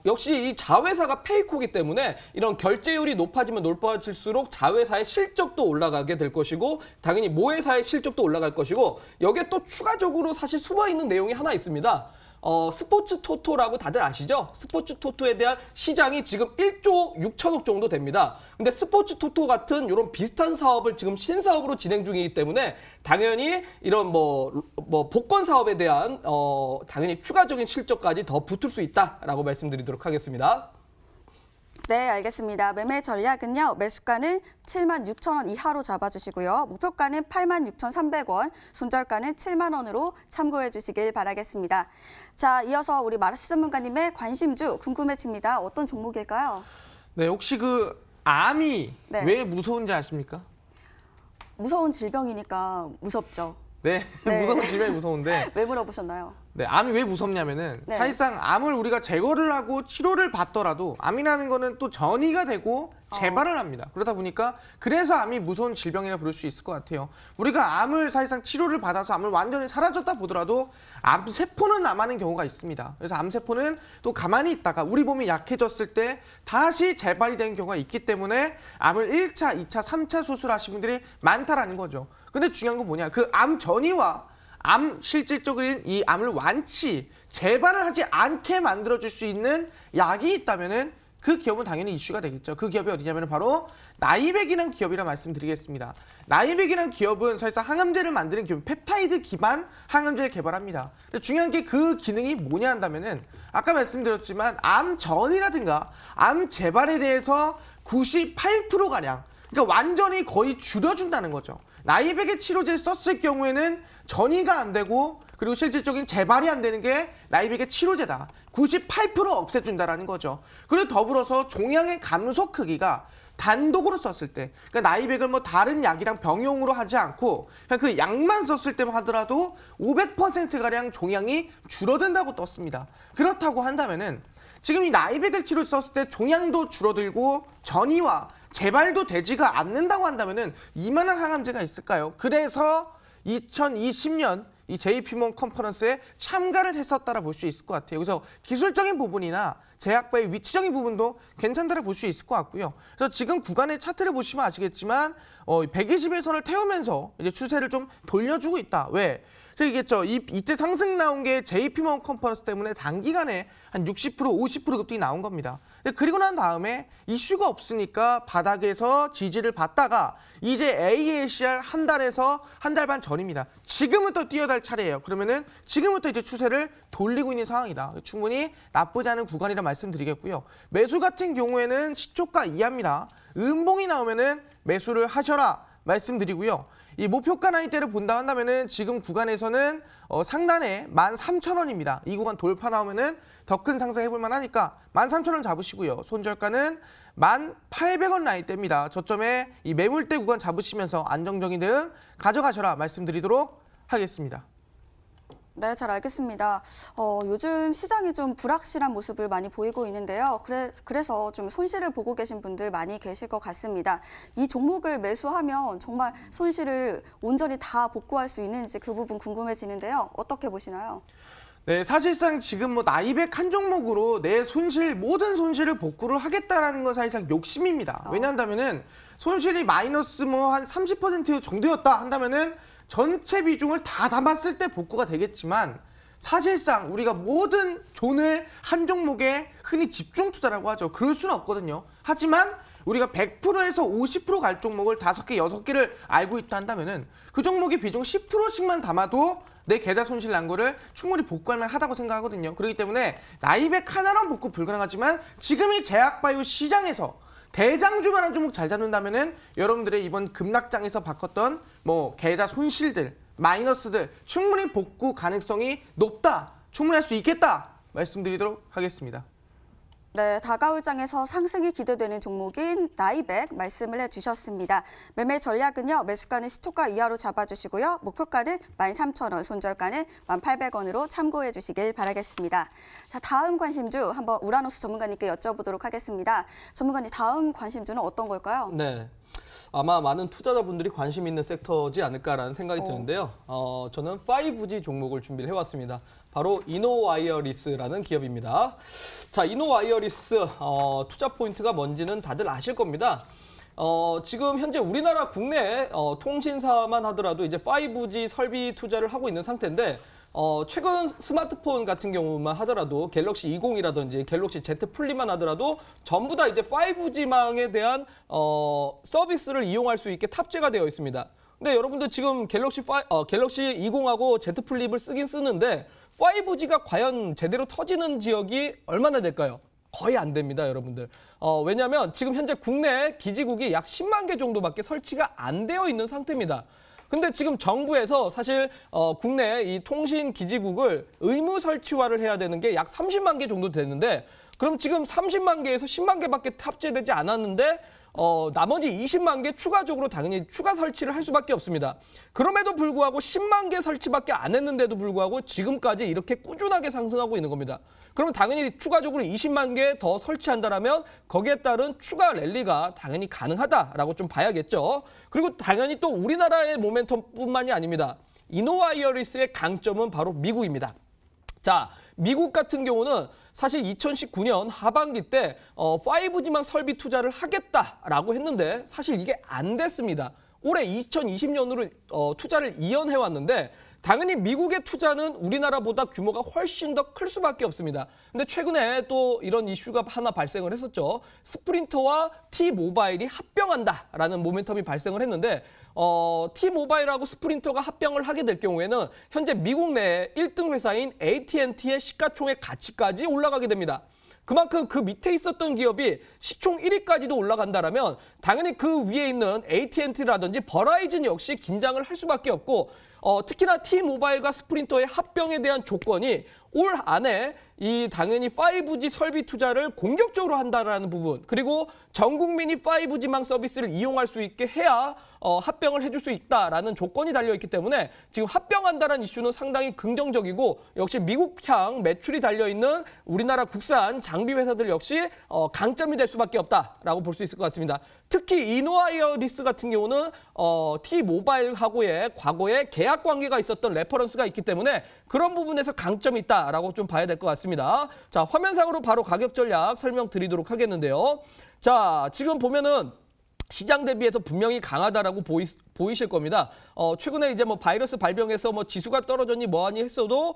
역시 이 자회사가 페이코기 때문에 이런 결제율이 높아지면 높아질수록 자회사의 실적도 올라가게 될 것이고 당연히 모회사의 실적도 올라갈 것이고 여기에 또 추가적으로 사실 숨어 있는 내용이 하나 있습니다. 스포츠 토토라고 다들 아시죠? 스포츠 토토에 대한 시장이 지금 1조 6천억 정도 됩니다. 근데 스포츠 토토 같은 이런 비슷한 사업을 지금 신사업으로 진행 중이기 때문에 당연히 이런 뭐 복권 사업에 대한 당연히 추가적인 실적까지 더 붙을 수 있다라고 말씀드리도록 하겠습니다. 네, 알겠습니다. 매매 전략은요. 매수가는 7만 6천 원 이하로 잡아주시고요. 목표가는 8만 6,300원, 손절가는 7만 원으로 참고해 주시길 바라겠습니다. 자, 이어서 우리 마르스 전문가님의 관심주 궁금해집니다. 어떤 종목일까요? 네, 혹시 그 암이 네. 왜 무서운지 아십니까? 무서운 질병이니까 무섭죠. 네, 네. 무서운 질병이 무서운데 왜 물어보셨나요? 네, 암이 왜 무섭냐면은 네. 사실상 암을 우리가 제거를 하고 치료를 받더라도 암이라는 거는 또 전이가 되고 재발을 합니다. 그러다 보니까 그래서 암이 무서운 질병이라 부를 수 있을 것 같아요. 우리가 암을 사실상 치료를 받아서 암을 완전히 사라졌다 보더라도 암세포는 남아있는 경우가 있습니다. 그래서 암세포는 또 가만히 있다가 우리 몸이 약해졌을 때 다시 재발이 되는 경우가 있기 때문에 암을 1차, 2차, 3차 수술하신 분들이 많다라는 거죠. 근데 중요한 건 뭐냐? 그 암 전이와 암 실질적인 이 암을 완치, 재발을 하지 않게 만들어줄 수 있는 약이 있다면은 그 기업은 당연히 이슈가 되겠죠. 그 기업이 어디냐면 바로 나이백이라는 기업이라 말씀드리겠습니다. 나이백이라는 기업은 사실상 항암제를 만드는 기업, 펩타이드 기반 항암제를 개발합니다. 근데 중요한 게 그 기능이 뭐냐 한다면은 아까 말씀드렸지만 암 전이라든가 암 재발에 대해서 98%가량 그러니까 완전히 거의 줄여준다는 거죠. 나이백의 치료제를 썼을 경우에는 전이가 안 되고 그리고 실질적인 재발이 안 되는 게 나이백의 치료제다. 98% 없애준다라는 거죠. 그리고 더불어서 종양의 감소 크기가 단독으로 썼을 때 그러니까 나이백을 뭐 다른 약이랑 병용으로 하지 않고 그냥 그 약만 썼을 때만 하더라도 500%가량 종양이 줄어든다고 떴습니다. 그렇다고 한다면은 지금 이 나이백을 치료 썼을 때 종양도 줄어들고 전이와 재발도 되지가 않는다고 한다면은 이만한 항암제가 있을까요? 그래서 2020년 이 JP모건 컨퍼런스에 참가를 했었다라 볼 수 있을 것 같아요. 그래서 기술적인 부분이나 제약바의 위치적인 부분도 괜찮다라 볼 수 있을 것 같고요. 그래서 지금 구간의 차트를 보시면 아시겠지만 120일선을 태우면서 이제 추세를 좀 돌려주고 있다. 왜? 이겠죠. 이때 상승 나온 게 JP모건 컨퍼런스 때문에 단기간에 한 60%, 50% 급등이 나온 겁니다. 근데 그리고 난 다음에 이슈가 없으니까 바닥에서 지지를 받다가 이제 AACR 한 달에서 한 달 반 전입니다. 지금부터 뛰어달 차례예요. 그러면은 지금부터 이제 추세를 돌리고 있는 상황이다. 충분히 나쁘지 않은 구간이라 말씀드리겠고요. 매수 같은 경우에는 시초가 이하입니다. 음봉이 나오면은 매수를 하셔라 말씀드리고요. 이 목표가 나이대를 본다 한다면은 지금 구간에서는 상단에 13,000원입니다. 이 구간 돌파 나오면은 더 큰 상승 해볼 만하니까 13,000원 잡으시고요. 손절가는 1,800원 나이대입니다. 저점에 이 매물대 구간 잡으시면서 안정적인 대응 가져가셔라 말씀드리도록 하겠습니다. 네, 잘 알겠습니다. 요즘 시장이 좀 불확실한 모습을 많이 보이고 있는데요. 그래서 좀 손실을 보고 계신 분들 많이 계실 것 같습니다. 이 종목을 매수하면 정말 손실을 온전히 다 복구할 수 있는지 그 부분 궁금해지는데요. 어떻게 보시나요? 네, 사실상 지금 뭐 나이백 한 종목으로 내 손실, 모든 손실을 복구를 하겠다라는 건 사실상 욕심입니다. 왜냐한다면은 손실이 마이너스 뭐 한 30% 정도였다 한다면은 전체 비중을 다 담았을 때 복구가 되겠지만 사실상 우리가 모든 돈을 한 종목에 흔히 집중 투자라고 하죠. 그럴 수는 없거든요. 하지만 우리가 100%에서 50%갈 종목을 5개, 6개를 알고 있다 한다면은 그 종목의 비중 10%씩만 담아도 내 계좌 손실 난 거를 충분히 복구할 만하다고 생각하거든요. 그렇기 때문에 나이백 하나로 복구 불가능하지만 지금의 제약바이오 시장에서 대장주만한 종목 잘 잡는다면은 여러분들의 이번 급락장에서 바꿨던 뭐 계좌 손실들, 마이너스들 충분히 복구 가능성이 높다, 충분히 할 수 있겠다 말씀드리도록 하겠습니다. 네, 다가올 장에서 상승이 기대되는 종목인 나이백 말씀을 해주셨습니다. 매매 전략은요, 매수가는 시초가 이하로 잡아주시고요. 목표가는 13,000원, 손절가는 1,800원으로 참고해 주시길 바라겠습니다. 자, 다음 관심주 한번 우라노스 전문가님께 여쭤보도록 하겠습니다. 전문가님, 다음 관심주는 어떤 걸까요? 네. 아마 많은 투자자분들이 관심 있는 섹터지 않을까라는 생각이 드는데요. 저는 5G 종목을 준비를 해왔습니다. 바로 이노와이어리스라는 기업입니다. 자, 이노와이어리스 투자 포인트가 뭔지는 다들 아실 겁니다. 지금 현재 우리나라 국내 통신사만 하더라도 이제 5G 설비 투자를 하고 있는 상태인데 최근 스마트폰 같은 경우만 하더라도 갤럭시 20이라든지 갤럭시 Z 플립만 하더라도 전부 다 이제 5G망에 대한 서비스를 이용할 수 있게 탑재가 되어 있습니다. 근데 여러분들 지금 갤럭시 20하고 Z 플립을 쓰긴 쓰는데 5G가 과연 제대로 터지는 지역이 얼마나 될까요? 거의 안 됩니다, 여러분들. 왜냐하면 지금 현재 국내 기지국이 약 10만 개 정도밖에 설치가 안 되어 있는 상태입니다. 근데 지금 정부에서 사실 국내 이 통신 기지국을 의무 설치화를 해야 되는 게 약 30만 개 정도 되는데 그럼 지금 30만 개에서 10만 개밖에 탑재되지 않았는데 나머지 20만 개 추가적으로 당연히 추가 설치를 할 수밖에 없습니다. 그럼에도 불구하고 10만 개 설치밖에 안 했는데도 불구하고 지금까지 이렇게 꾸준하게 상승하고 있는 겁니다. 그러면 당연히 추가적으로 20만 개 더 설치한다면 거기에 따른 추가 랠리가 당연히 가능하다라고 좀 봐야겠죠. 그리고 당연히 또 우리나라의 모멘텀뿐만이 아닙니다. 이노와이어리스의 강점은 바로 미국입니다. 자, 미국 같은 경우는 사실 2019년 하반기 때 5G망 설비 투자를 하겠다라고 했는데 사실 이게 안 됐습니다. 올해 2020년으로 투자를 이연해왔는데 당연히 미국의 투자는 우리나라보다 규모가 훨씬 더 클 수밖에 없습니다. 근데 최근에 또 이런 이슈가 하나 발생을 했었죠. 스프린터와 T-모바일이 합병한다라는 모멘텀이 발생을 했는데 T-모바일하고 스프린터가 합병을 하게 될 경우에는 현재 미국 내 1등 회사인 AT&T의 시가총액 가치까지 올라가게 됩니다. 그만큼 그 밑에 있었던 기업이 시총 1위까지도 올라간다면 당연히 그 위에 있는 AT&T라든지 버라이즌 역시 긴장을 할 수밖에 없고 특히나 T-모바일과 스프린터의 합병에 대한 조건이 올 안에 이 당연히 5G 설비 투자를 공격적으로 한다라는 부분 그리고 전 국민이 5G망 서비스를 이용할 수 있게 해야 합병을 해줄 수 있다라는 조건이 달려있기 때문에 지금 합병한다는 이슈는 상당히 긍정적이고 역시 미국향 매출이 달려있는 우리나라 국산 장비 회사들 역시 강점이 될 수밖에 없다라고 볼 수 있을 것 같습니다. 특히 이노와이어리스 같은 경우는 T-모바일하고의 과거에 계약 관계가 있었던 레퍼런스가 있기 때문에 그런 부분에서 강점이 있다라고 좀 봐야 될 것 같습니다. 자, 화면상으로 바로 가격 전략 설명드리도록 하겠는데요. 자, 지금 보면은 시장 대비해서 분명히 강하다라고 보이실 겁니다. 최근에 이제 뭐 바이러스 발병해서 뭐 지수가 떨어졌니 뭐하니 했어도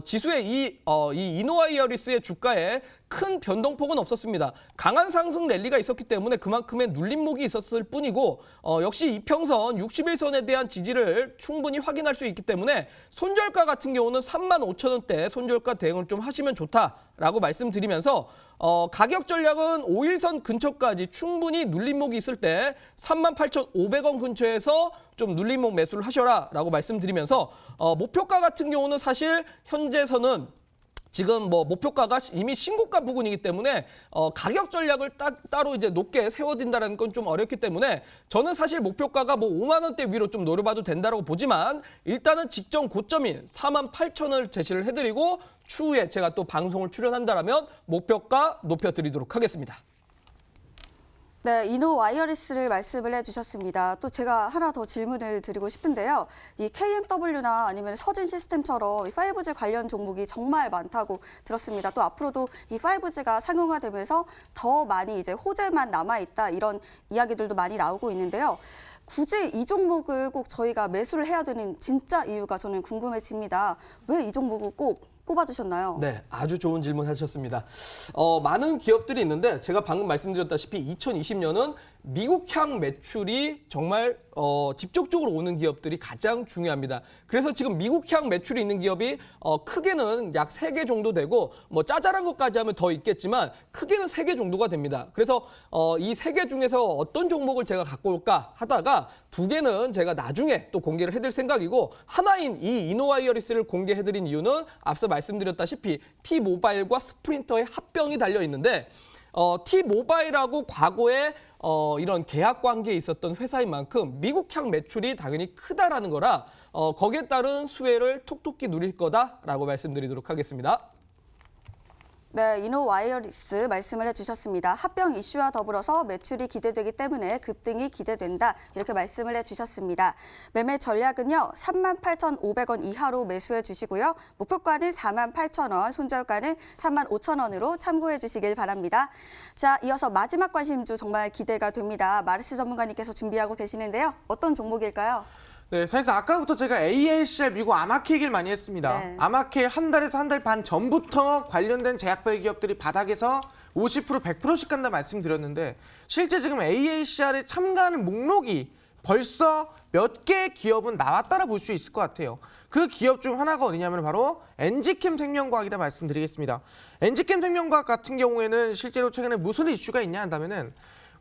지수의 이 이노와이어리스의 주가에 큰 변동폭은 없었습니다. 강한 상승 랠리가 있었기 때문에 그만큼의 눌림목이 있었을 뿐이고 역시 이평선 61선에 대한 지지를 충분히 확인할 수 있기 때문에 손절가 같은 경우는 35,000원대 손절가 대응을 좀 하시면 좋다라고 말씀드리면서 가격 전략은 5일선 근처까지 충분히 눌림목이 있을 때 38,500원 근처에서 좀 눌림목 매수를 하셔라라고 말씀드리면서 목표가 같은 경우는 사실 현재서는 지금 뭐 목표가가 이미 신고가 부근이기 때문에 가격 전략을 따로 이제 높게 세워진다는 건 좀 어렵기 때문에 저는 사실 목표가가 뭐 5만 원대 위로 좀 노려봐도 된다고 보지만 일단은 직전 고점인 48,000원을 제시를 해드리고 추후에 제가 또 방송을 출연한다면 목표가 높여드리도록 하겠습니다. 네, 이노와이어리스를 말씀을 해주셨습니다. 또 제가 하나 더 질문을 드리고 싶은데요. 이 KMW나 아니면 서진 시스템처럼 이 5G 관련 종목이 정말 많다고 들었습니다. 또 앞으로도 이 5G가 상용화되면서 더 많이 이제 호재만 남아있다 이런 이야기들도 많이 나오고 있는데요. 굳이 이 종목을 꼭 저희가 매수를 해야 되는 진짜 이유가 저는 궁금해집니다. 왜 이 종목을 꼭 꼽아주셨나요? 네, 아주 좋은 질문 하셨습니다. 많은 기업들이 있는데 제가 방금 말씀드렸다시피 2020년은 미국향 매출이 정말 직접적으로 오는 기업들이 가장 중요합니다. 그래서 지금 미국향 매출이 있는 기업이 크게는 약 3개 정도 되고 뭐 짜잘한 것까지 하면 더 있겠지만 크게는 3개 정도가 됩니다. 그래서 이 3개 중에서 어떤 종목을 제가 갖고 올까 하다가 2개는 제가 나중에 또 공개를 해드릴 생각이고 하나인 이 이노와이어리스를 공개해드린 이유는 앞서 말씀드렸다시피 T모바일과 스프린터의 합병이 달려 있는데 T모바일하고 과거에 이런 계약 관계에 있었던 회사인 만큼 미국향 매출이 당연히 크다라는 거라 거기에 따른 수혜를 톡톡히 누릴 거다라고 말씀드리도록 하겠습니다. 네, 이노와이어리스 말씀을 해주셨습니다. 합병 이슈와 더불어서 매출이 기대되기 때문에 급등이 기대된다. 이렇게 말씀을 해주셨습니다. 매매 전략은요. 38,500원 이하로 매수해 주시고요. 목표가는 48,000원, 손절가는 35,000원으로 참고해 주시길 바랍니다. 자, 이어서 마지막 관심주 정말 기대가 됩니다. 마르스 전문가님께서 준비하고 계시는데요. 어떤 종목일까요? 네, 사실 아까부터 제가 AACR 미국 아마케 얘기를 많이 했습니다. 네. 아마케 한 달에서 한 달 반 전부터 관련된 제약바이오 기업들이 바닥에서 50%, 100%씩 간다 말씀드렸는데 실제 지금 AACR에 참가하는 목록이 벌써 몇 개의 기업은 나왔다라 볼 수 있을 것 같아요. 그 기업 중 하나가 어디냐면 바로 엔지캠 생명과학이다 말씀드리겠습니다. 엔지캠 생명과학 같은 경우에는 실제로 최근에 무슨 이슈가 있냐 한다면은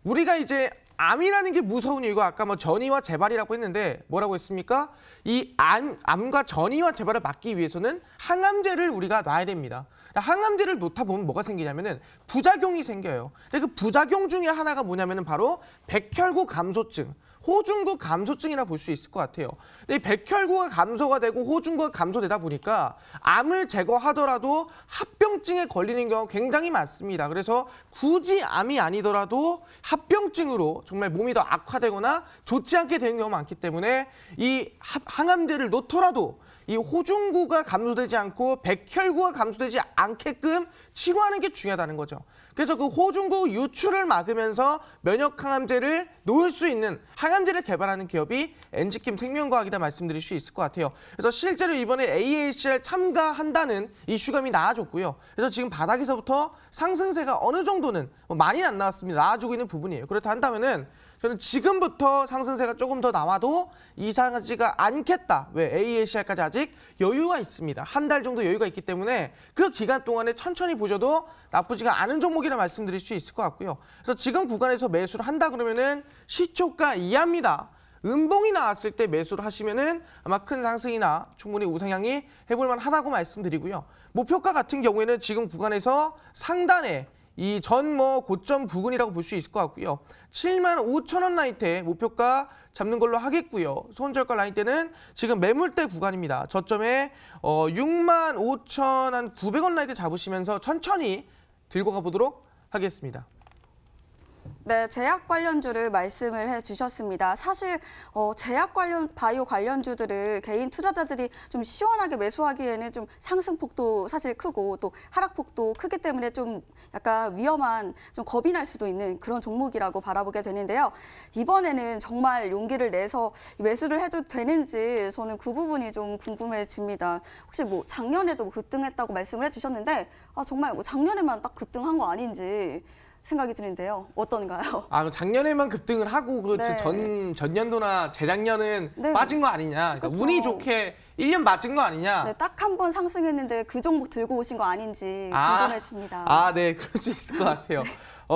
우리가 이제 암이라는 게 무서운 이유가 아까 뭐 전이와 재발이라고 했는데 뭐라고 했습니까? 이 암과 전이와 재발을 막기 위해서는 항암제를 우리가 놔야 됩니다. 항암제를 놓다 보면 뭐가 생기냐면은 부작용이 생겨요. 근데 그 부작용 중에 하나가 뭐냐면은 바로 백혈구 감소증. 호중구 감소증이라 볼 수 있을 것 같아요. 근데 이 백혈구가 감소가 되고 호중구가 감소되다 보니까 암을 제거하더라도 합병증에 걸리는 경우가 굉장히 많습니다. 그래서 굳이 암이 아니더라도 합병증으로 정말 몸이 더 악화되거나 좋지 않게 되는 경우가 많기 때문에 이 항암제를 놓더라도 이 호중구가 감소되지 않고 백혈구가 감소되지 않게끔 치료하는 게 중요하다는 거죠. 그래서 그 호중구 유출을 막으면서 면역 항암제를 놓을 수 있는 항암제를 개발하는 기업이 엔지킴 생명과학이다 말씀드릴 수 있을 것 같아요. 그래서 실제로 이번에 AACR 참가한다는 이슈감이 나와줬고요. 그래서 지금 바닥에서부터 상승세가 어느 정도는 많이는 안 나왔습니다. 나와주고 있는 부분이에요. 그렇다 한다면은 저는 지금부터 상승세가 조금 더 나와도 이상하지가 않겠다. 왜? AACR까지 아직 여유가 있습니다. 한 달 정도 여유가 있기 때문에 그 기간 동안에 천천히 보셔도 나쁘지가 않은 종목이라 말씀드릴 수 있을 것 같고요. 그래서 지금 구간에서 매수를 한다 그러면은 시초가 이하입니다. 음봉이 나왔을 때 매수를 하시면은 아마 큰 상승이나 충분히 우상향이 해볼만 하다고 말씀드리고요. 목표가 같은 경우에는 지금 구간에서 상단에 이 전 고점 부근이라고 볼 수 있을 것 같고요. 75,000원 라인대 목표가 잡는 걸로 하겠고요. 손절가 라인대는 지금 매물대 구간입니다. 저점에 65,900원 라인대 잡으시면서 천천히 들고 가보도록 하겠습니다. 네, 제약 관련주를 말씀을 해주셨습니다. 사실 제약 관련 바이오 관련주들을 개인 투자자들이 좀 시원하게 매수하기에는 좀 상승폭도 사실 크고 또 하락폭도 크기 때문에 좀 약간 위험한 좀 겁이 날 수도 있는 그런 종목이라고 바라보게 되는데요. 이번에는 정말 용기를 내서 매수를 해도 되는지 저는 그 부분이 좀 궁금해집니다. 혹시 작년에도 급등했다고 말씀을 해주셨는데 정말 작년에만 딱 급등한 거 아닌지 생각이 드는데요. 어떤가요? 작년에만 급등을 하고 네. 전년도나 재작년은 네. 빠진 거 아니냐. 그러니까 그쵸. 운이 좋게 1년 맞은 거 아니냐. 네, 딱 한 번 상승했는데 그 종목 들고 오신 거 아닌지 궁금해집니다. 네. 그럴 수 있을 것 같아요.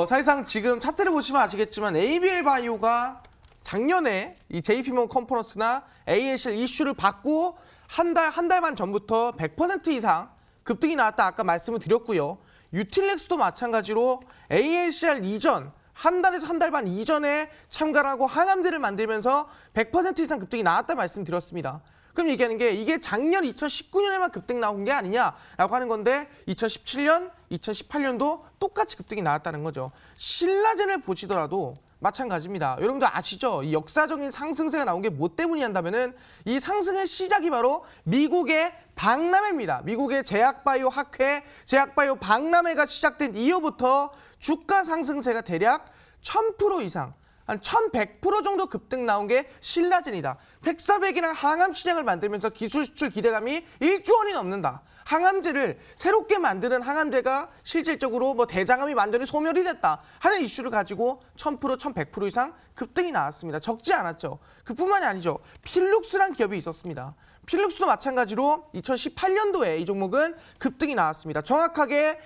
사실상 지금 차트를 보시면 아시겠지만 ABL 바이오가 작년에 이 JP모건 컨퍼런스나 AACR 이슈를 받고 한 달 반 전부터 100% 이상 급등이 나왔다 아까 말씀을 드렸고요. 유틸렉스도 마찬가지로 AACR 이전 한 달에서 한 달 반 이전에 참가를 하고 항암제를 만들면서 100% 이상 급등이 나왔다 말씀드렸습니다. 그럼 얘기하는 게 이게 작년 2019년에만 급등 나온 게 아니냐라고 하는 건데 2017년, 2018년도 똑같이 급등이 나왔다는 거죠. 신라젠을 보시더라도 마찬가지입니다. 여러분들 아시죠? 이 역사적인 상승세가 나온 게 뭐 때문이 한다면은 이 상승의 시작이 바로 미국의 박람회입니다. 미국의 제약바이오 학회, 제약바이오 박람회가 시작된 이후부터 주가 상승세가 대략 1000% 이상, 한 1100% 정도 급등 나온 게 신라젠이다. 팩사백이랑 항암 시장을 만들면서 기술 수출 기대감이 1조 원이 넘는다. 항암제를 새롭게 만드는 항암제가 실질적으로 뭐 대장암이 완전히 소멸이 됐다 하는 이슈를 가지고 1000%, 1100% 이상 급등이 나왔습니다. 적지 않았죠. 그뿐만이 아니죠. 필룩스란 기업이 있었습니다. 필룩스도 마찬가지로 2018년도에 이 종목은 급등이 나왔습니다. 정확하게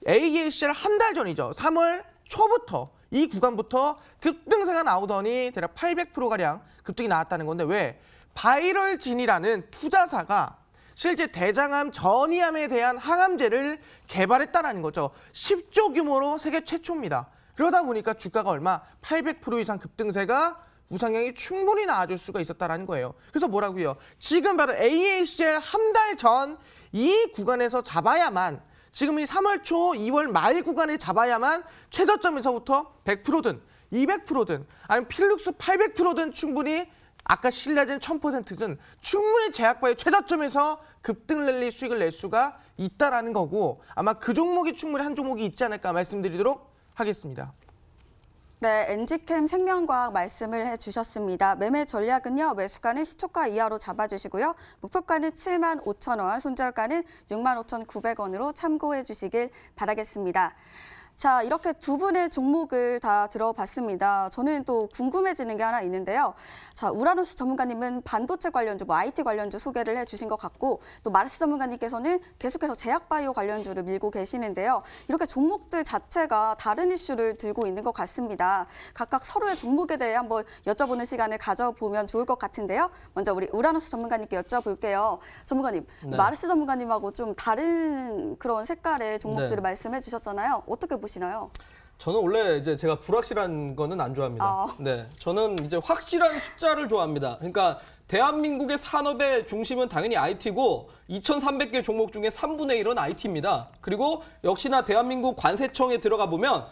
AACL 한 달 전이죠. 3월 초부터 이 구간부터 급등세가 나오더니 대략 800%가량 급등이 나왔다는 건데 왜? 바이럴진이라는 투자사가 실제 대장암, 전이암에 대한 항암제를 개발했다는 거죠. 10조 규모로 세계 최초입니다. 그러다 보니까 주가가 얼마? 800% 이상 급등세가 우상향이 충분히 나와줄 수가 있었다는 거예요. 그래서 뭐라고요? 지금 바로 AACL 한 달 전 이 구간에서 잡아야만 지금 이 3월 초, 2월 말 구간에 잡아야만 최저점에서부터 100%든 200%든 아니면 필룩스 800%든 충분히 아까 신라젠 1000%든 충분히 제약바의 최저점에서 급등 랠리 수익을 낼 수가 있다라는 거고 아마 그 종목이 충분히 한 종목이 있지 않을까 말씀드리도록 하겠습니다. 네, 엔지캠 생명과학 말씀을 해주셨습니다. 매매 전략은요, 매수가는 시초가 이하로 잡아주시고요. 목표가는 75,000원, 손절가는 65,900원으로 참고해 주시길 바라겠습니다. 자, 이렇게 두 분의 종목을 다 들어봤습니다. 저는 또 궁금해지는 게 하나 있는데요. 자, 우라노스 전문가님은 반도체 관련주, 뭐 IT 관련주 소개를 해주신 것 같고, 또 마르스 전문가님께서는 계속해서 제약바이오 관련주를 밀고 계시는데요. 이렇게 종목들 자체가 다른 이슈를 들고 있는 것 같습니다. 각각 서로의 종목에 대해 한번 여쭤보는 시간을 가져보면 좋을 것 같은데요. 먼저 우리 우라노스 전문가님께 여쭤볼게요. 전문가님, 네. 마르스 전문가님하고 좀 다른 그런 색깔의 종목들을 네. 말씀해 주셨잖아요. 어떻게 보시나요? 저는 원래 이제 제가 불확실한 거는 안 좋아합니다. 아. 네, 저는 이제 확실한 숫자를 좋아합니다. 그러니까 대한민국의 산업의 중심은 당연히 IT고 2,300개 종목 중에 3분의 1은 IT입니다. 그리고 역시나 대한민국 관세청에 들어가 보면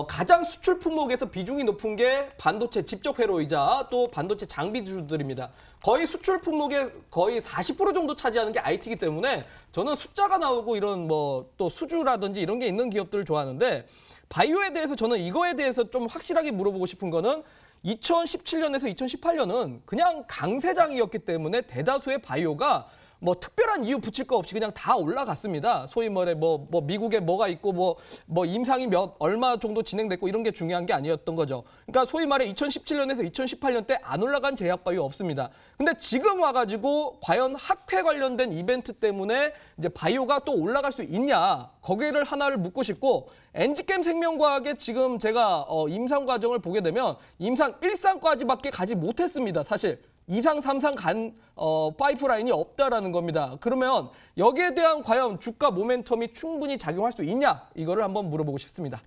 가장 수출 품목에서 비중이 높은 게 반도체 집적 회로이자 또 반도체 장비주들입니다. 거의 수출 품목의 거의 40% 정도 차지하는 게 IT이기 때문에 저는 숫자가 나오고 이런 뭐 또 수주라든지 이런 게 있는 기업들을 좋아하는데 바이오에 대해서 저는 이거에 대해서 좀 확실하게 물어보고 싶은 거는 2017년에서 2018년은 그냥 강세장이었기 때문에 대다수의 바이오가 뭐 특별한 이유 붙일 거 없이 그냥 다 올라갔습니다. 소위 말해 뭐 미국에 뭐가 있고 뭐 임상이 얼마 정도 진행됐고 이런 게 중요한 게 아니었던 거죠. 그러니까 소위 말해 2017년에서 2018년 때 안 올라간 제약바이오 없습니다. 근데 지금 와가지고 과연 학회 관련된 이벤트 때문에 이제 바이오가 또 올라갈 수 있냐? 거기를 하나를 묻고 싶고 엔지캠 생명과학에 지금 제가 임상 과정을 보게 되면 임상 1상까지밖에 가지 못했습니다. 사실. 2상, 3상 간 파이프라인이 없다라는 겁니다. 그러면 여기에 대한 과연 주가 모멘텀이 충분히 작용할 수 있냐? 이거를 한번 물어보고 싶습니다.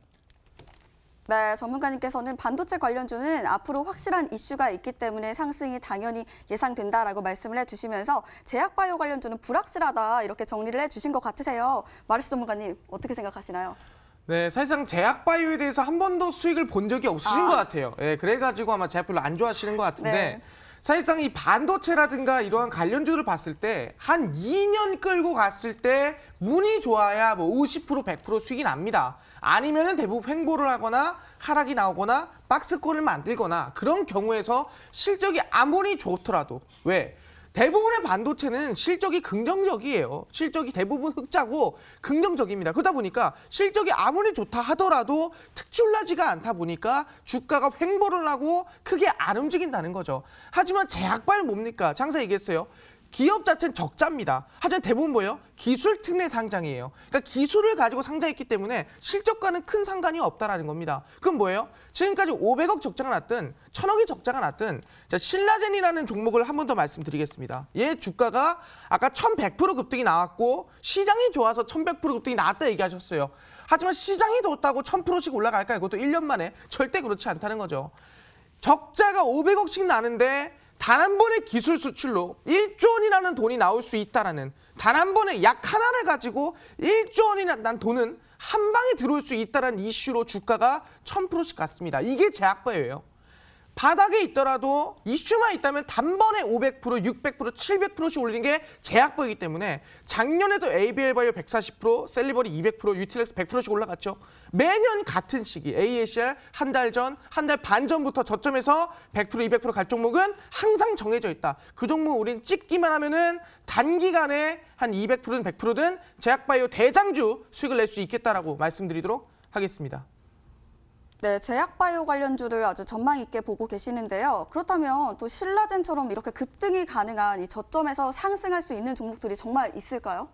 네, 전문가님께서는 반도체 관련주는 앞으로 확실한 이슈가 있기 때문에 상승이 당연히 예상된다라고 말씀을 해주시면서 제약바이오 관련주는 불확실하다 이렇게 정리를 해주신 것 같으세요. 마르스 전문가님 어떻게 생각하시나요? 네, 사실상 제약바이오에 대해서 한 번도 수익을 본 적이 없으신 것 같아요. 예, 그래가지고 아마 제약 별로 안 좋아하시는 것 같은데 네. 사실상 이 반도체라든가 이러한 관련주를 봤을 때 한 2년 끌고 갔을 때 운이 좋아야 뭐 50%, 100% 수익이 납니다. 아니면은 대부분 횡보를 하거나 하락이 나오거나 박스권을 만들거나 그런 경우에서 실적이 아무리 좋더라도 왜? 대부분의 반도체는 실적이 긍정적이에요. 실적이 대부분 흑자고 긍정적입니다. 그러다 보니까 실적이 아무리 좋다 하더라도 특출나지가 않다 보니까 주가가 횡보를 하고 크게 안 움직인다는 거죠. 하지만 제약바이오는 뭡니까? 장사 얘기했어요. 기업 자체는 적자입니다. 하지만 대부분 뭐예요? 기술 특례 상장이에요. 그러니까 기술을 가지고 상장했기 때문에 실적과는 큰 상관이 없다라는 겁니다. 그럼 뭐예요? 지금까지 500억 적자가 났든 1000억이 적자가 났든 자, 신라젠이라는 종목을 한 번 더 말씀드리겠습니다. 얘 주가가 아까 1100% 급등이 나왔고 시장이 좋아서 1100% 급등이 나왔다 얘기하셨어요. 하지만 시장이 좋다고 1000%씩 올라갈까요? 이것도 1년 만에 절대 그렇지 않다는 거죠. 적자가 500억씩 나는데 단 한 번의 기술 수출로 1조 원이라는 돈이 나올 수 있다라는 단 한 번의 약 하나를 가지고 1조 원이라는 돈은 한 방에 들어올 수 있다는 이슈로 주가가 1000%씩 갔습니다. 이게 제약바이오예요. 바닥에 있더라도 이슈만 있다면 단번에 500%, 600%, 700%씩 올리는 게 제약바이오이기 때문에 작년에도 ABL바이오 140%, 셀리버리 200%, 유틸렉스 100%씩 올라갔죠. 매년 같은 시기 ASR 한 달 전, 한 달 반 전부터 저점에서 100%, 200%갈 종목은 항상 정해져 있다. 그 종목 우린 찍기만 하면은 단기간에 한 200%든 100%든 제약바이오 대장주 수익을 낼 수 있겠다라고 말씀드리도록 하겠습니다. 네, 제약바이오 관련주를 아주 전망 있게 보고 계시는데요. 그렇다면 또 신라젠처럼 이렇게 급등이 가능한 이 저점에서 상승할 수 있는 종목들이 정말 있을까요?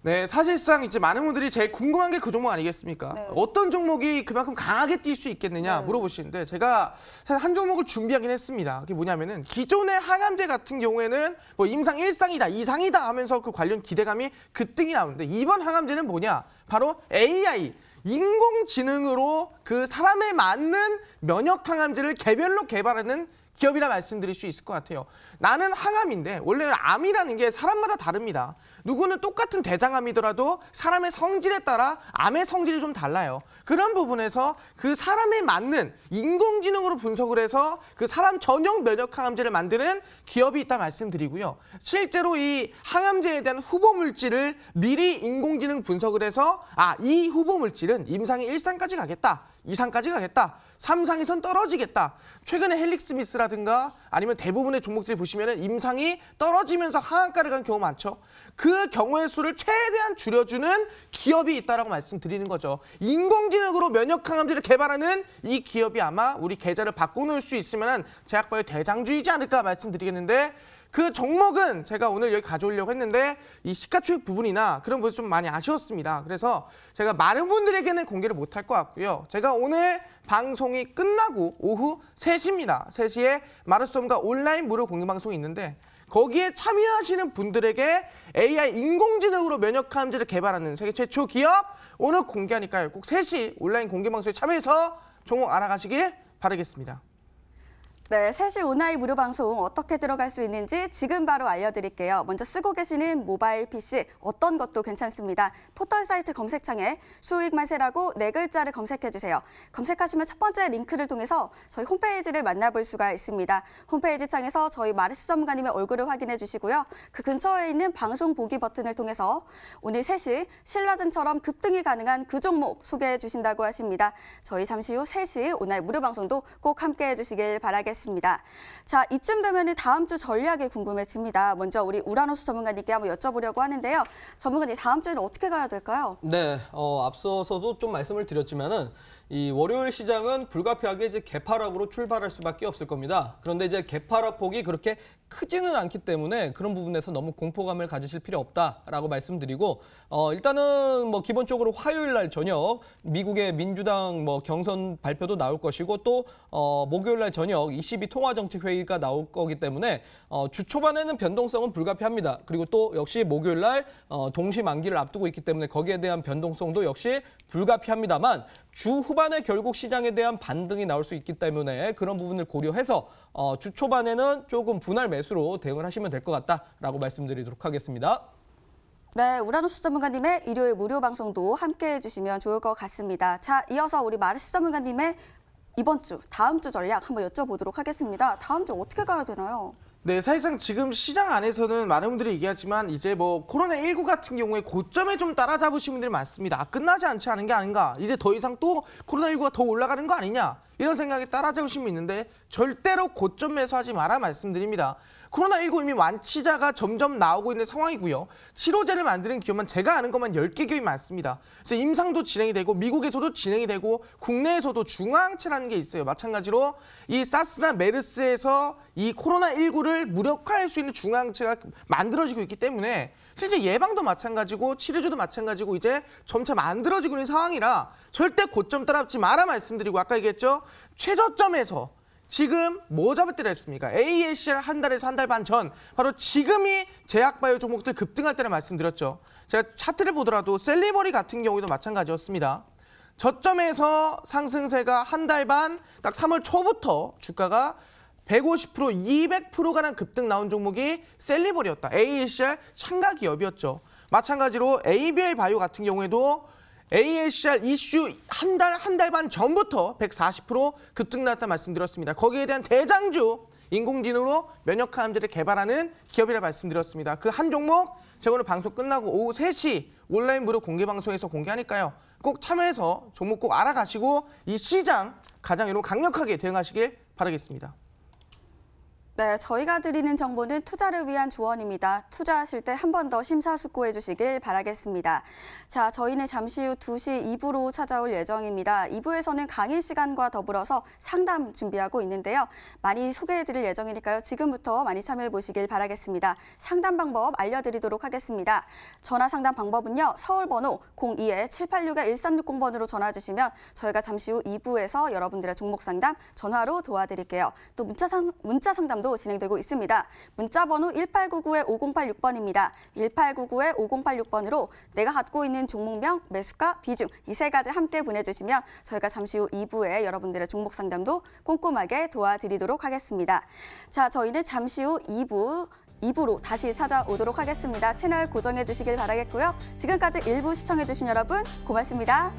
네, 사실상 이제 많은 분들이 제일 궁금한 게 그 종목 아니겠습니까? 네. 어떤 종목이 그만큼 강하게 뛸 수 있겠느냐 네. 물어보시는데 제가 사실 한 종목을 준비하긴 했습니다. 그게 뭐냐면은 기존의 항암제 같은 경우에는 뭐 임상 1상이다, 2상이다 하면서 그 관련 기대감이 급등이 나오는데 이번 항암제는 뭐냐? 바로 AI, 인공지능으로 그 사람에 맞는 면역 항암제를 개별로 개발하는 기업이라 말씀드릴 수 있을 것 같아요. 나는 항암인데 원래 암이라는 게 사람마다 다릅니다. 누구는 똑같은 대장암이더라도 사람의 성질에 따라 암의 성질이 좀 달라요. 그런 부분에서 그 사람에 맞는 인공지능으로 분석을 해서 그 사람 전용 면역 항암제를 만드는 기업이 있다 말씀드리고요. 실제로 이 항암제에 대한 후보 물질을 미리 인공지능 분석을 해서 이 후보 물질은 임상이 1상까지 가겠다. 2상까지 가겠다. 3상에선 떨어지겠다. 최근에 헬릭스미스라든가 아니면 대부분의 종목들 보시면 임상이 떨어지면서 하한가를 간 경우 많죠. 그 경우의 수를 최대한 줄여주는 기업이 있다라고 말씀드리는 거죠. 인공지능으로 면역 항암제를 개발하는 이 기업이 아마 우리 계좌를 바꿔놓을 수 있으면 제약바이오 대장주이지 않을까 말씀드리겠는데 그 종목은 제가 오늘 여기 가져오려고 했는데 이 시가총액 부분이나 그런 부분이 좀 많이 아쉬웠습니다. 그래서 제가 많은 분들에게는 공개를 못할 것 같고요. 제가 오늘 방송이 끝나고 오후 3시입니다. 3시에 마르솜과 온라인 무료 공개방송이 있는데 거기에 참여하시는 분들에게 AI 인공지능으로 면역항암제를 개발하는 세계 최초 기업 오늘 공개하니까요. 꼭 3시 온라인 공개방송에 참여해서 종목 알아가시길 바라겠습니다. 네, 3시 온라인 무료 방송 어떻게 들어갈 수 있는지 지금 바로 알려드릴게요. 먼저 쓰고 계시는 모바일 PC 어떤 것도 괜찮습니다. 포털 사이트 검색창에 수익 만세라고 4글자를 검색해주세요. 검색하시면 첫 번째 링크를 통해서 저희 홈페이지를 만나볼 수가 있습니다. 홈페이지 창에서 저희 마르스 전문가님의 얼굴을 확인해 주시고요. 그 근처에 있는 방송 보기 버튼을 통해서 오늘 3시 신라젠처럼 급등이 가능한 그 종목 소개해 주신다고 하십니다. 저희 잠시 후 3시 온라인 무료 방송도 꼭 함께해 주시길 바라겠습니다. 자, 이쯤 되면 다음 주 전략이 궁금해집니다. 먼저 우리 우라노스 전문가님께 한번 여쭤보려고 하는데요. 전문가님, 다음 주에는 어떻게 가야 될까요? 네, 앞서서도 좀 말씀을 드렸지만은 이 월요일 시장은 불가피하게 이제 개파락으로 출발할 수밖에 없을 겁니다. 그런데 이제 개파락 폭이 그렇게 크지는 않기 때문에 그런 부분에서 너무 공포감을 가지실 필요 없다라고 말씀드리고 일단은 뭐 기본적으로 화요일 날 저녁 미국의 민주당 뭐 경선 발표도 나올 것이고 또 목요일 날 저녁 ECB 통화정책회의가 나올 거기 때문에 주 초반에는 변동성은 불가피합니다. 그리고 또 역시 목요일 날 동시 만기를 앞두고 있기 때문에 거기에 대한 변동성도 역시 불가피합니다만 주 후반에 결국 시장에 대한 반등이 나올 수 있기 때문에 그런 부분을 고려해서 주 초반에는 조금 분할 매수로 대응을 하시면 될 것 같다라고 말씀드리도록 하겠습니다. 네, 우라노스 전문가님의 일요일 무료 방송도 함께해 주시면 좋을 것 같습니다. 자, 이어서 우리 마르스 전문가님의 이번 주, 다음 주 전략 한번 여쭤보도록 하겠습니다. 다음 주 어떻게 가야 되나요? 네, 사실상 지금 시장 안에서는 많은 분들이 얘기하지만 이제 뭐 코로나19 같은 경우에 고점에 좀 따라잡으신 분들이 많습니다. 끝나지 않지 않은 게 아닌가? 이제 더 이상 또 코로나19가 더 올라가는 거 아니냐? 이런 생각에 따라잡으신 분 있는데 절대로 고점 매수하지 마라 말씀드립니다. 코로나19 이미 완치자가 점점 나오고 있는 상황이고요. 치료제를 만드는 기업만 제가 아는 것만 10개 기업이 많습니다. 그래서 임상도 진행이 되고 미국에서도 진행이 되고 국내에서도 중화항체라는 게 있어요. 마찬가지로 이 사스나 메르스에서 이 코로나19를 무력화할 수 있는 중화항체가 만들어지고 있기 때문에 실제 예방도 마찬가지고 치료제도 마찬가지고 이제 점차 만들어지고 있는 상황이라 절대 고점 따라잡지 마라 말씀드리고 아까 얘기했죠. 최저점에서 지금 뭐 잡을 때라 했습니까? ASR 한 달에서 한 달 반 전 바로 지금이 제약바이오 종목들 급등할 때를 말씀드렸죠. 제가 차트를 보더라도 셀리버리 같은 경우에도 마찬가지였습니다. 저점에서 상승세가 한 달 반 딱 3월 초부터 주가가 150%, 200%가 난 급등 나온 종목이 셀리버리였다. ASR 참가 기업이었죠. 마찬가지로 ABL 바이오 같은 경우에도 ASR 이슈 한 달 반 전부터 140% 급등 나왔다 말씀드렸습니다. 거기에 대한 대장주 인공지능으로 면역 항암제를 개발하는 기업이라 말씀드렸습니다. 그 한 종목 제가 오늘 방송 끝나고 오후 3시 온라인 무료 공개 방송에서 공개하니까요. 꼭 참여해서 종목 꼭 알아가시고 이 시장 가장 여러분 강력하게 대응하시길 바라겠습니다. 네, 저희가 드리는 정보는 투자를 위한 조언입니다. 투자하실 때 한 번 더 심사숙고해 주시길 바라겠습니다. 자, 저희는 잠시 후 2시 2부로 찾아올 예정입니다. 2부에서는 강의 시간과 더불어서 상담 준비하고 있는데요. 많이 소개해 드릴 예정이니까요. 지금부터 많이 참여해 보시길 바라겠습니다. 상담 방법 알려드리도록 하겠습니다. 전화 상담 방법은요. 서울번호 02-786-1360번으로 전화 주시면 저희가 잠시 후 2부에서 여러분들의 종목 상담 전화로 도와드릴게요. 또 문자 상담도 진행되고 있습니다. 문자 번호 1899-5086번입니다. 1899-5086번으로 내가 갖고 있는 종목명, 매수가, 비중 이 세 가지 함께 보내주시면 저희가 잠시 후 2부에 여러분들의 종목 상담도 꼼꼼하게 도와드리도록 하겠습니다. 자, 저희는 잠시 후 2부로 다시 찾아오도록 하겠습니다. 채널 고정해 주시길 바라겠고요. 지금까지 1부 시청해 주신 여러분 고맙습니다.